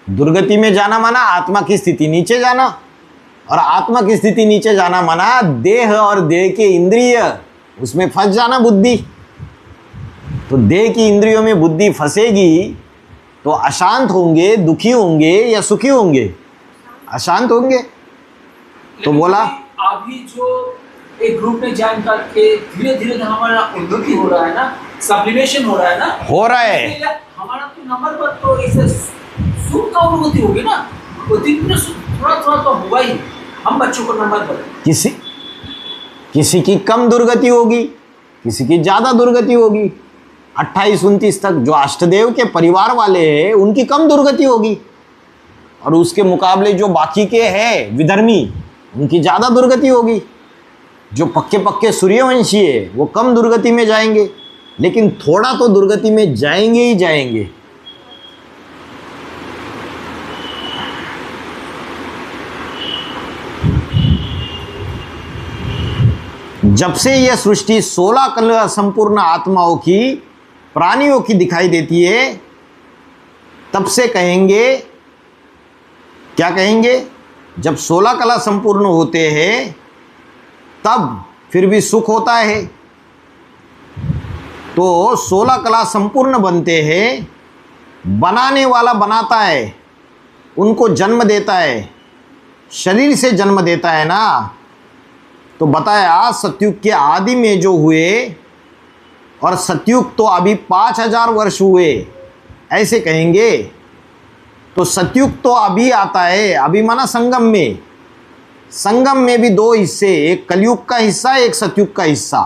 दुर्गति में जाना माना आत्मा की स्थिति नीचे जाना, और आत्मा की स्थिति नीचे जाना माना देह और देह के इंद्रिय उसमें फंस जाना, बुद्धि। तो देह की इंद्रियों में बुद्धि फंसेगी तो अशांत होंगे, दुखी होंगे या सुखी होंगे? अशांत होंगे। तो बोला अभी जो एक ग्रुप में ज्वाइन करके धीरे धीरे हमारा उन्नति हो रहा है ना, सब्लिमेशन हो रहा है ना, हो रहा है। हमारा तो नंबर पर तो इसे सुख का उन्नति होगी ना, तो दिन में थोड़ा थोड़ा तो होगा ही। हम बच्चों को नंबर पर किसी की कम दुर्गति होगी, किसी की ज़्यादा दुर्गति होगी। 28-29 तक जो अष्टदेव के परिवार वाले हैं उनकी कम दुर्गति होगी, और उसके मुकाबले जो बाकी के हैं विधर्मी उनकी ज़्यादा दुर्गति होगी। जो पक्के पक्के सूर्यवंशी है वो कम दुर्गति में जाएंगे, लेकिन थोड़ा तो दुर्गति में जाएंगे ही जाएंगे। जब से यह सृष्टि 16 कला संपूर्ण आत्माओं की, प्राणियों की दिखाई देती है, तब से कहेंगे, क्या कहेंगे? जब 16 कला संपूर्ण होते हैं तब फिर भी सुख होता है। तो 16 कला संपूर्ण बनते हैं, बनाने वाला बनाता है, उनको जन्म देता है, शरीर से जन्म देता है ना। तो बताया सतयुग के आदि में जो हुए, और सतयुग तो अभी 5000 वर्ष हुए, ऐसे कहेंगे। तो सतयुग तो अभी आता है, अभी माना संगम में। संगम में भी 2 हिस्से, एक कलयुग का हिस्सा, एक सतयुग का हिस्सा।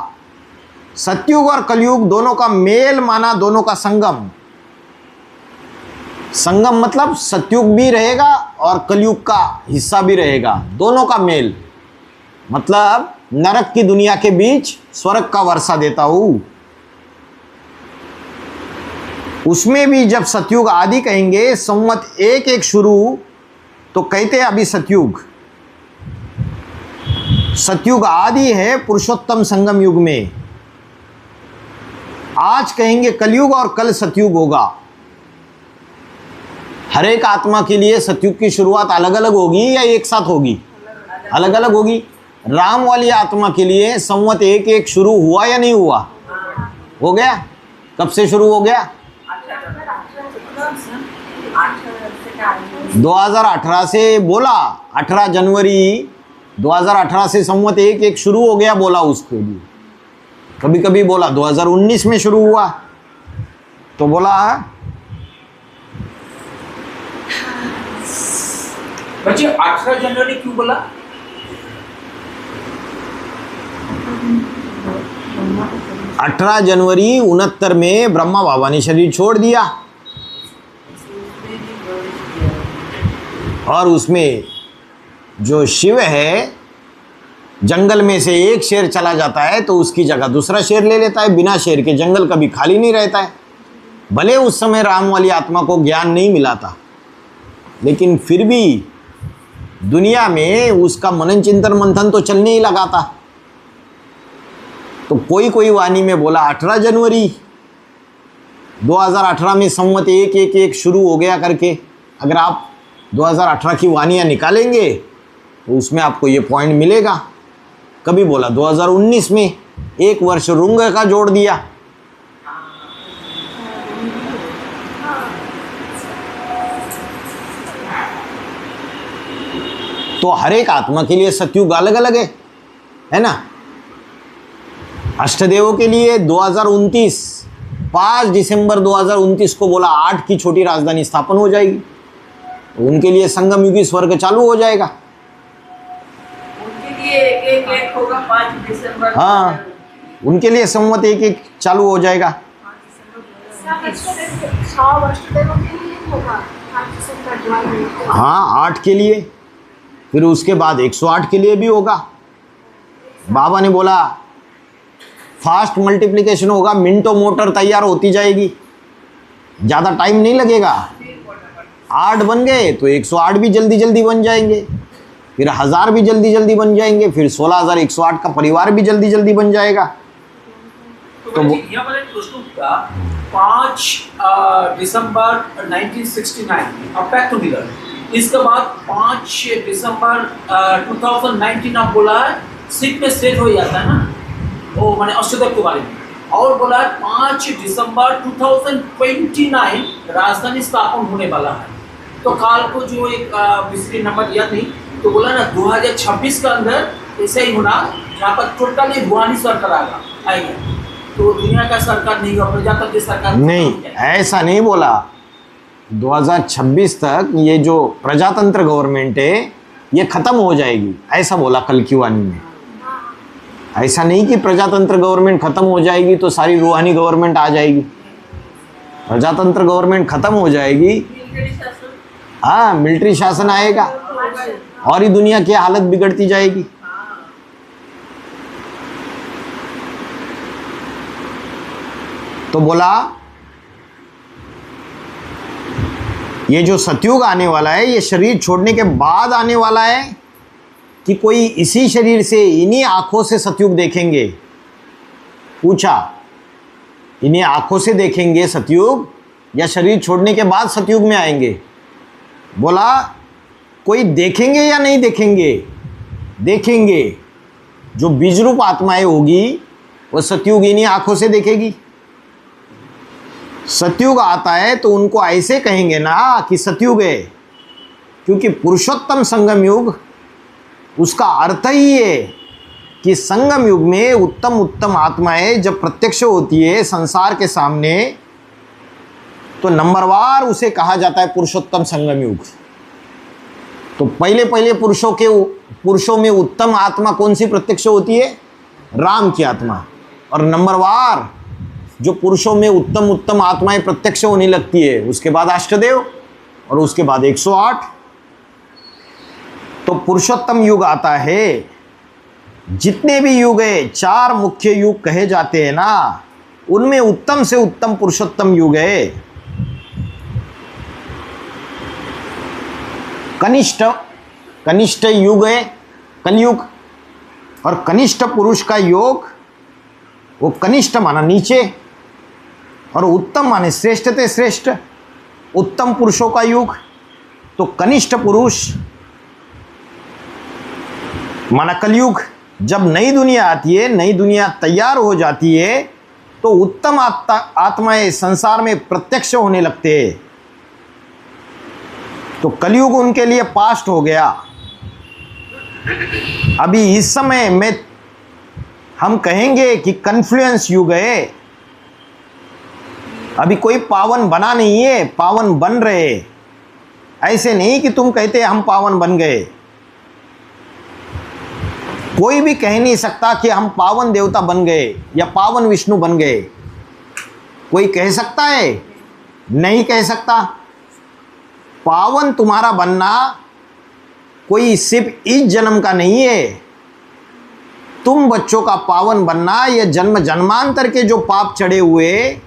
सतयुग और कलयुग दोनों का मेल माना, दोनों का संगम। संगम मतलब सतयुग भी रहेगा और कलयुग का हिस्सा भी रहेगा, दोनों का मेल। मतलब नरक की दुनिया के बीच स्वर्ग का वर्षा देता हूं। उसमें भी जब सतयुग आदि कहेंगे, संवत 1-1 शुरू, तो कहते हैं अभी सतयुग। सतयुग आदि है पुरुषोत्तम संगम युग में। आज कहेंगे कलयुग और कल सतयुग होगा। हर एक आत्मा के लिए सतयुग की शुरुआत अलग अलग होगी या एक साथ होगी? अलग अलग होगी। राम वाली आत्मा के लिए संवत 1-1 शुरू हुआ या नहीं हुआ? हो गया। कब से शुरू हो गया? 2018 से बोला। 18 जनवरी 2018 से संवत 1-1 शुरू हो गया बोला उसके लिए। कभी कभी बोला 2019 में शुरू हुआ तो बोला। बच्चे 18 जनवरी क्यों बोला? अठारह जनवरी 69 में ब्रह्मा बाबा ने शरीर छोड़ दिया और उसमें जो शिव है जंगल में से एक शेर चला जाता है तो उसकी जगह दूसरा शेर ले लेता है। बिना शेर के जंगल कभी खाली नहीं रहता है। भले उस समय राम वाली आत्मा को ज्ञान नहीं मिला था, लेकिन फिर भी दुनिया में उसका मनन चिंतन मंथन तो चलने ही लगा था। तो कोई कोई वाणी में बोला 18 जनवरी 2018 में संवत 1-1-1 शुरू हो गया करके। अगर आप 2018 की वानियाँ निकालेंगे तो उसमें आपको ये पॉइंट मिलेगा। कभी बोला 2019 में, एक वर्ष रुंग का जोड़ दिया। तो हर एक आत्मा के लिए सतयुग अलग अलग है ना। अष्टदेवों के लिए 2029 5 दिसंबर 2029 को बोला 8 की छोटी राजधानी स्थापन हो जाएगी। तो उनके लिए संगम युगी स्वर्ग चालू हो जाएगा। उनके लिए एक होगा 5 दिसंबर। हाँ, उनके लिए संवत 1-1 चालू हो जाएगा। 5 दिसंबर हाँ, 8 के लिए, फिर उसके बाद 108 के लिए भी होगा। बाबा ने बोला फास्ट मल्टीप्लिकेशन होगा, मिनटों मोटर तैयार होती जाएगी, ज़्यादा टाइम नहीं लगेगा। 8 बन गए तो 108 भी जल्दी जल्दी बन जाएंगे, फिर 1000 भी जल्दी जल्दी बन जाएंगे, फिर 16108 का परिवार भी जल्दी जल्दी बन जाएगा। तो यहाँ पर एक प्रश्न था 5 दिसंबर 1969 अब बैक टू मिलर, इसके बाद 5 दिसंबर 2019 आप बोला है सिख में सेट हो जाता है ना, वो मैंने अष्टदेव के बारे में, और बोला 5 दिसंबर 2029 राजधानी स्थापन होने वाला है। तो काल को जो एक मिस्त्री नंबर दिया नहीं तो बोला ना 2026 के अंदर ऐसा ही होना जहाँ पर टोटली रूहानी सरकार आएगा। तो दुनिया का सरकार नहीं होगा, प्रजातंत्र सरकार नहीं, ऐसा नहीं बोला। 2026 तक ये जो प्रजातंत्र गवर्नमेंट है ये खत्म हो जाएगी, ऐसा बोला कल की वाणी में। ऐसा नहीं कि प्रजातंत्र गवर्नमेंट खत्म हो जाएगी तो सारी रूहानी गवर्नमेंट आ जाएगी। प्रजातंत्र गवर्नमेंट खत्म हो जाएगी, हाँ, मिलिट्री शासन आएगा और ही दुनिया की हालत बिगड़ती जाएगी। तो बोला ये जो सतयुग आने वाला है ये शरीर छोड़ने के बाद आने वाला है कि कोई इसी शरीर से इन्हीं आंखों से सतयुग देखेंगे? पूछा, इन्हीं आंखों से देखेंगे सतयुग या शरीर छोड़ने के बाद सतयुग में आएंगे? बोला कोई देखेंगे या नहीं देखेंगे? देखेंगे। जो बीज रूप आत्माएं होगी वो सतयुग इन्हीं आंखों से देखेगी। सतयुग आता है तो उनको ऐसे कहेंगे ना कि सतयुग है, क्योंकि पुरुषोत्तम संगम युग उसका अर्थ ही है कि संगम युग में उत्तम उत्तम आत्माएं जब प्रत्यक्ष होती है संसार के सामने तो नंबरवार उसे कहा जाता है पुरुषोत्तम संगम युग। तो पहले पहले पुरुषों में उत्तम आत्मा कौन सी प्रत्यक्ष होती है? राम की आत्मा। और नंबरवार जो पुरुषों में उत्तम उत्तम आत्माएं प्रत्यक्ष होने लगती है उसके बाद अष्टदेव और उसके बाद 108। तो पुरुषोत्तम युग आता है। जितने भी युग है 4 मुख्य युग कहे जाते हैं ना, उनमें उत्तम से उत्तम पुरुषोत्तम युग है। कनिष्ठ युग है कलयुग, और कनिष्ठ पुरुष का योग वो कनिष्ठ माना नीचे और उत्तम माने श्रेष्ठ ते श्रेष्ठ, उत्तम पुरुषों का युग। तो कनिष्ठ पुरुष माना कलयुग, जब नई दुनिया आती है, नई दुनिया तैयार हो जाती है, तो उत्तम आत्माएं संसार में प्रत्यक्ष होने लगते हैं। तो कलयुग उनके लिए पास्ट हो गया। अभी इस समय में हम कहेंगे कि कन्फ्लुएंस युग है। अभी कोई पावन बना नहीं है, पावन बन रहे। ऐसे नहीं कि तुम कहते हम पावन बन गए। कोई भी कह नहीं सकता कि हम पावन देवता बन गए या पावन विष्णु बन गए। कोई कह सकता है? नहीं कह सकता। पावन तुम्हारा बनना कोई सिर्फ इस जन्म का नहीं है। तुम बच्चों का पावन बनना यह जन्म जन्मांतर के जो पाप चढ़े हुए,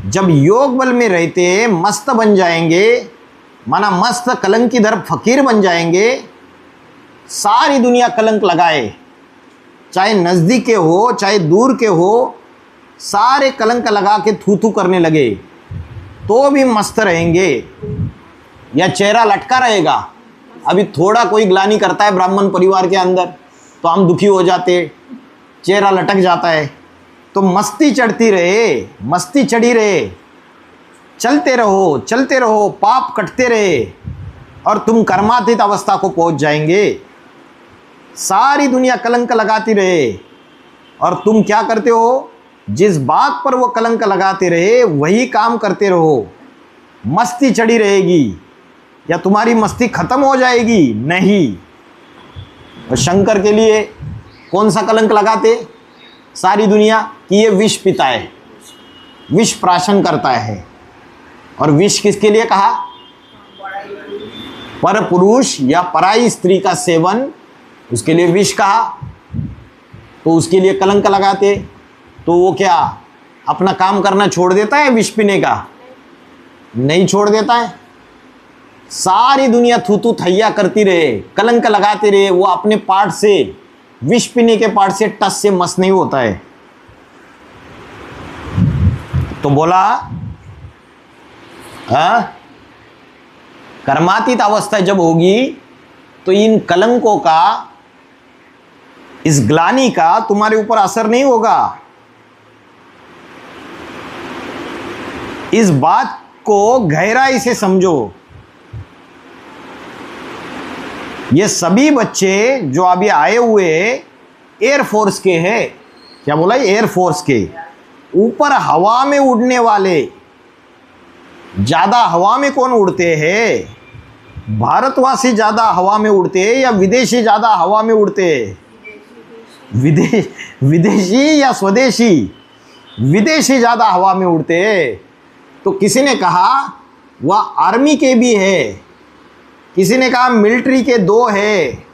जब योग बल में रहते मस्त बन जाएंगे, माना मस्त कलंकीधर फकीर बन जाएंगे। सारी दुनिया कलंक लगाए, चाहे नज़दीक के हो चाहे दूर के हो, सारे कलंक लगा के थू थू करने लगे तो भी मस्त रहेंगे या चेहरा लटका रहेगा। अभी थोड़ा कोई ग्लानि करता है ब्राह्मण परिवार के अंदर तो हम दुखी हो जाते, चेहरा लटक जाता है। तो मस्ती चढ़ती रहे, मस्ती चढ़ी रहे, चलते रहो, पाप कटते रहे और तुम कर्मातीत अवस्था को पहुंच जाएंगे। सारी दुनिया कलंक लगाती रहे और तुम क्या करते हो? जिस बात पर वो कलंक लगाते रहे वही काम करते रहो। मस्ती चढ़ी रहेगी या तुम्हारी मस्ती खत्म हो जाएगी? नहीं। और शंकर के लिए कौन सा कलंक लगाते? सारी दुनिया कि ये विष पीता है, विष प्राशन करता है। और विष किसके लिए कहा? पर पुरुष या पराई स्त्री का सेवन, उसके लिए विष कहा। तो उसके लिए कलंक लगाते। तो वो क्या अपना काम करना छोड़ देता है विष पीने का? नहीं छोड़ देता है। सारी दुनिया थू थू थैया करती रहे, कलंक लगाते रहे, वो अपने पार्ट से, विष पीने के पार्ट से टस से मस नहीं होता है। तो बोला कर्मातीत अवस्था जब होगी तो इन कलंकों का, इस ग्लानि का तुम्हारे ऊपर असर नहीं होगा। इस बात को गहराई से समझो। ये सभी बच्चे जो अभी आए हुए एयरफोर्स के हैं, क्या बोला? एयरफोर्स के ऊपर हवा में उड़ने वाले। ज़्यादा हवा में कौन उड़ते हैं? भारतवासी ज़्यादा हवा में उड़ते हैं या विदेशी ज़्यादा हवा में उड़ते हैं? विदेशी या स्वदेशी? विदेशी ज़्यादा हवा में उड़ते हैं। तो किसी ने कहा वह आर्मी के भी है, किसी ने कहा मिलिट्री के 2 है।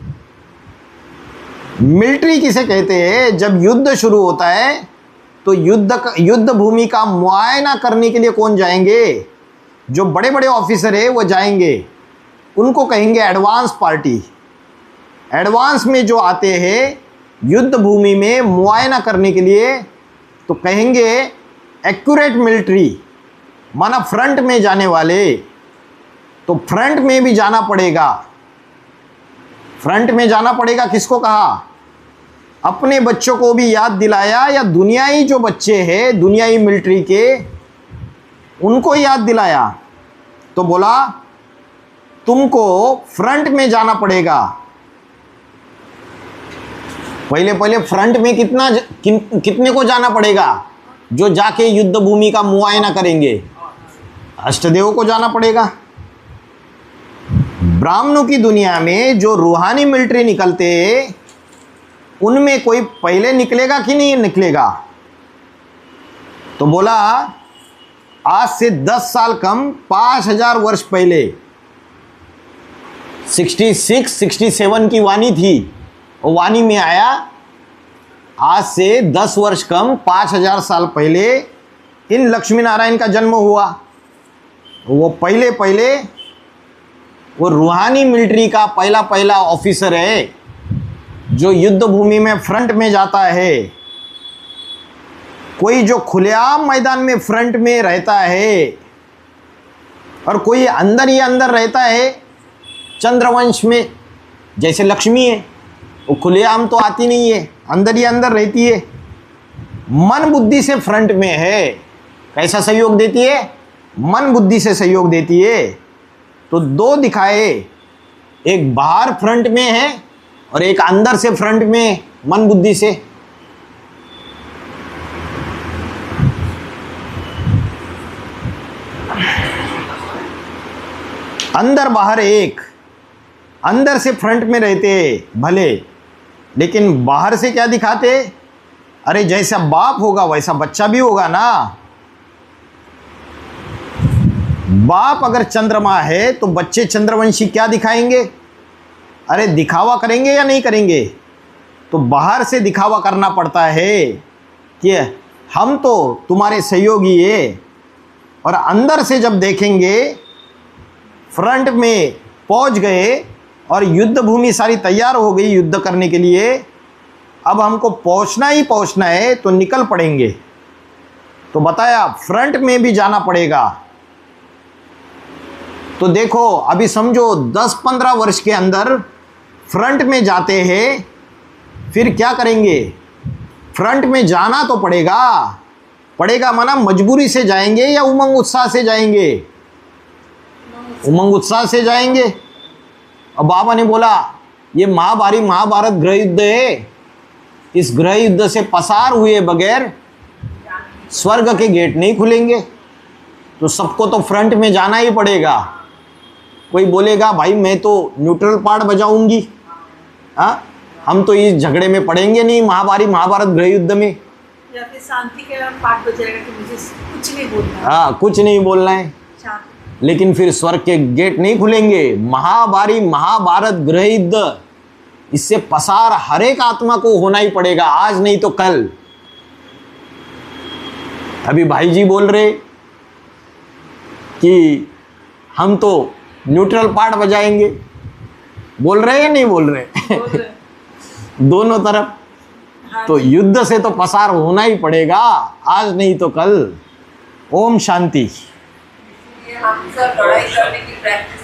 मिलिट्री किसे कहते हैं? जब युद्ध शुरू होता है तो युद्ध भूमि का मुआयना करने के लिए कौन जाएंगे? जो बड़े बड़े ऑफिसर है वो जाएंगे, उनको कहेंगे एडवांस पार्टी। एडवांस में जो आते हैं युद्ध भूमि में मुआयना करने के लिए, तो कहेंगे एक्यूरेट मिलिट्री, माना फ्रंट में जाने वाले। तो फ्रंट में भी जाना पड़ेगा। फ्रंट में जाना पड़ेगा किसको कहा? अपने बच्चों को भी याद दिलाया या दुनियाई जो बच्चे हैं दुनियाई मिलिट्री के, उनको याद दिलाया। तो बोला तुमको फ्रंट में जाना पड़ेगा। पहले फ्रंट में कितने को जाना पड़ेगा? जो जाके युद्ध भूमि का मुआयना करेंगे, अष्टदेव को जाना पड़ेगा। ब्राह्मणों की दुनिया में जो रूहानी मिलिट्री निकलते, उनमें कोई पहले निकलेगा कि नहीं निकलेगा? तो बोला आज से 10 साल कम 5000 वर्ष पहले 66-67 की वाणी थी, वो वाणी में आया आज से 10 वर्ष कम 5000 साल पहले इन लक्ष्मी नारायण का जन्म हुआ। वो पहले वो रूहानी मिलिट्री का पहला ऑफिसर है जो युद्ध भूमि में फ्रंट में जाता है। कोई जो खुलेआम मैदान में फ्रंट में रहता है और कोई अंदर ही अंदर रहता है चंद्रवंश में, जैसे लक्ष्मी है, वो खुलेआम तो आती नहीं है, अंदर ही अंदर रहती है, मन बुद्धि से फ्रंट में है। कैसा सहयोग देती है? मन बुद्धि से सहयोग देती है। तो दो दिखाए, एक बाहर फ्रंट में है और एक अंदर से फ्रंट में मन बुद्धि से। अंदर बाहर एक, अंदर से फ्रंट में रहते भले, लेकिन बाहर से क्या दिखाते? अरे जैसा बाप होगा वैसा बच्चा भी होगा ना। बाप अगर चंद्रमा है तो बच्चे चंद्रवंशी क्या दिखाएंगे? अरे दिखावा करेंगे या नहीं करेंगे? तो बाहर से दिखावा करना पड़ता है कि हम तो तुम्हारे सहयोगी है, और अंदर से जब देखेंगे फ्रंट में पहुंच गए और युद्ध भूमि सारी तैयार हो गई युद्ध करने के लिए, अब हमको पहुंचना ही पहुंचना है तो निकल पड़ेंगे। तो बताया फ्रंट में भी जाना पड़ेगा। तो देखो अभी समझो 10-15 वर्ष के अंदर फ्रंट में जाते हैं, फिर क्या करेंगे? फ्रंट में जाना तो पड़ेगा माना मजबूरी से जाएंगे या उमंग उत्साह से जाएंगे? उमंग उत्साह से जाएंगे। अब बाबा ने बोला ये महाभारत गृह युद्ध है, इस गृह युद्ध से पसार हुए बगैर स्वर्ग के गेट नहीं खुलेंगे। तो सबको तो फ्रंट में जाना ही पड़ेगा। कोई बोलेगा भाई मैं तो न्यूट्रल पार्ट बजाऊंगी, हाँ हम तो इस झगड़े में पड़ेंगे नहीं महाभारत गृह युद्ध में, या फिर शांति के पाठ बजाएगा कि मुझे कुछ नहीं बोलना है। हाँ कुछ नहीं बोलना है, शांति। लेकिन फिर स्वर्ग के गेट नहीं खुलेंगे। महाभारत गृह युद्ध, इससे पसार हर एक आत्मा को होना ही पड़ेगा, आज नहीं तो कल। अभी भाई जी बोल रहे कि हम तो न्यूट्रल पार्ट बजाएंगे, बोल रहे हैं या नहीं बोल रहे? दोनों तरफ। हाँ तो युद्ध से तो पसार होना ही पड़ेगा, आज नहीं तो कल। ओम शांति। हम सब लड़ाई करने की प्रैक्टिस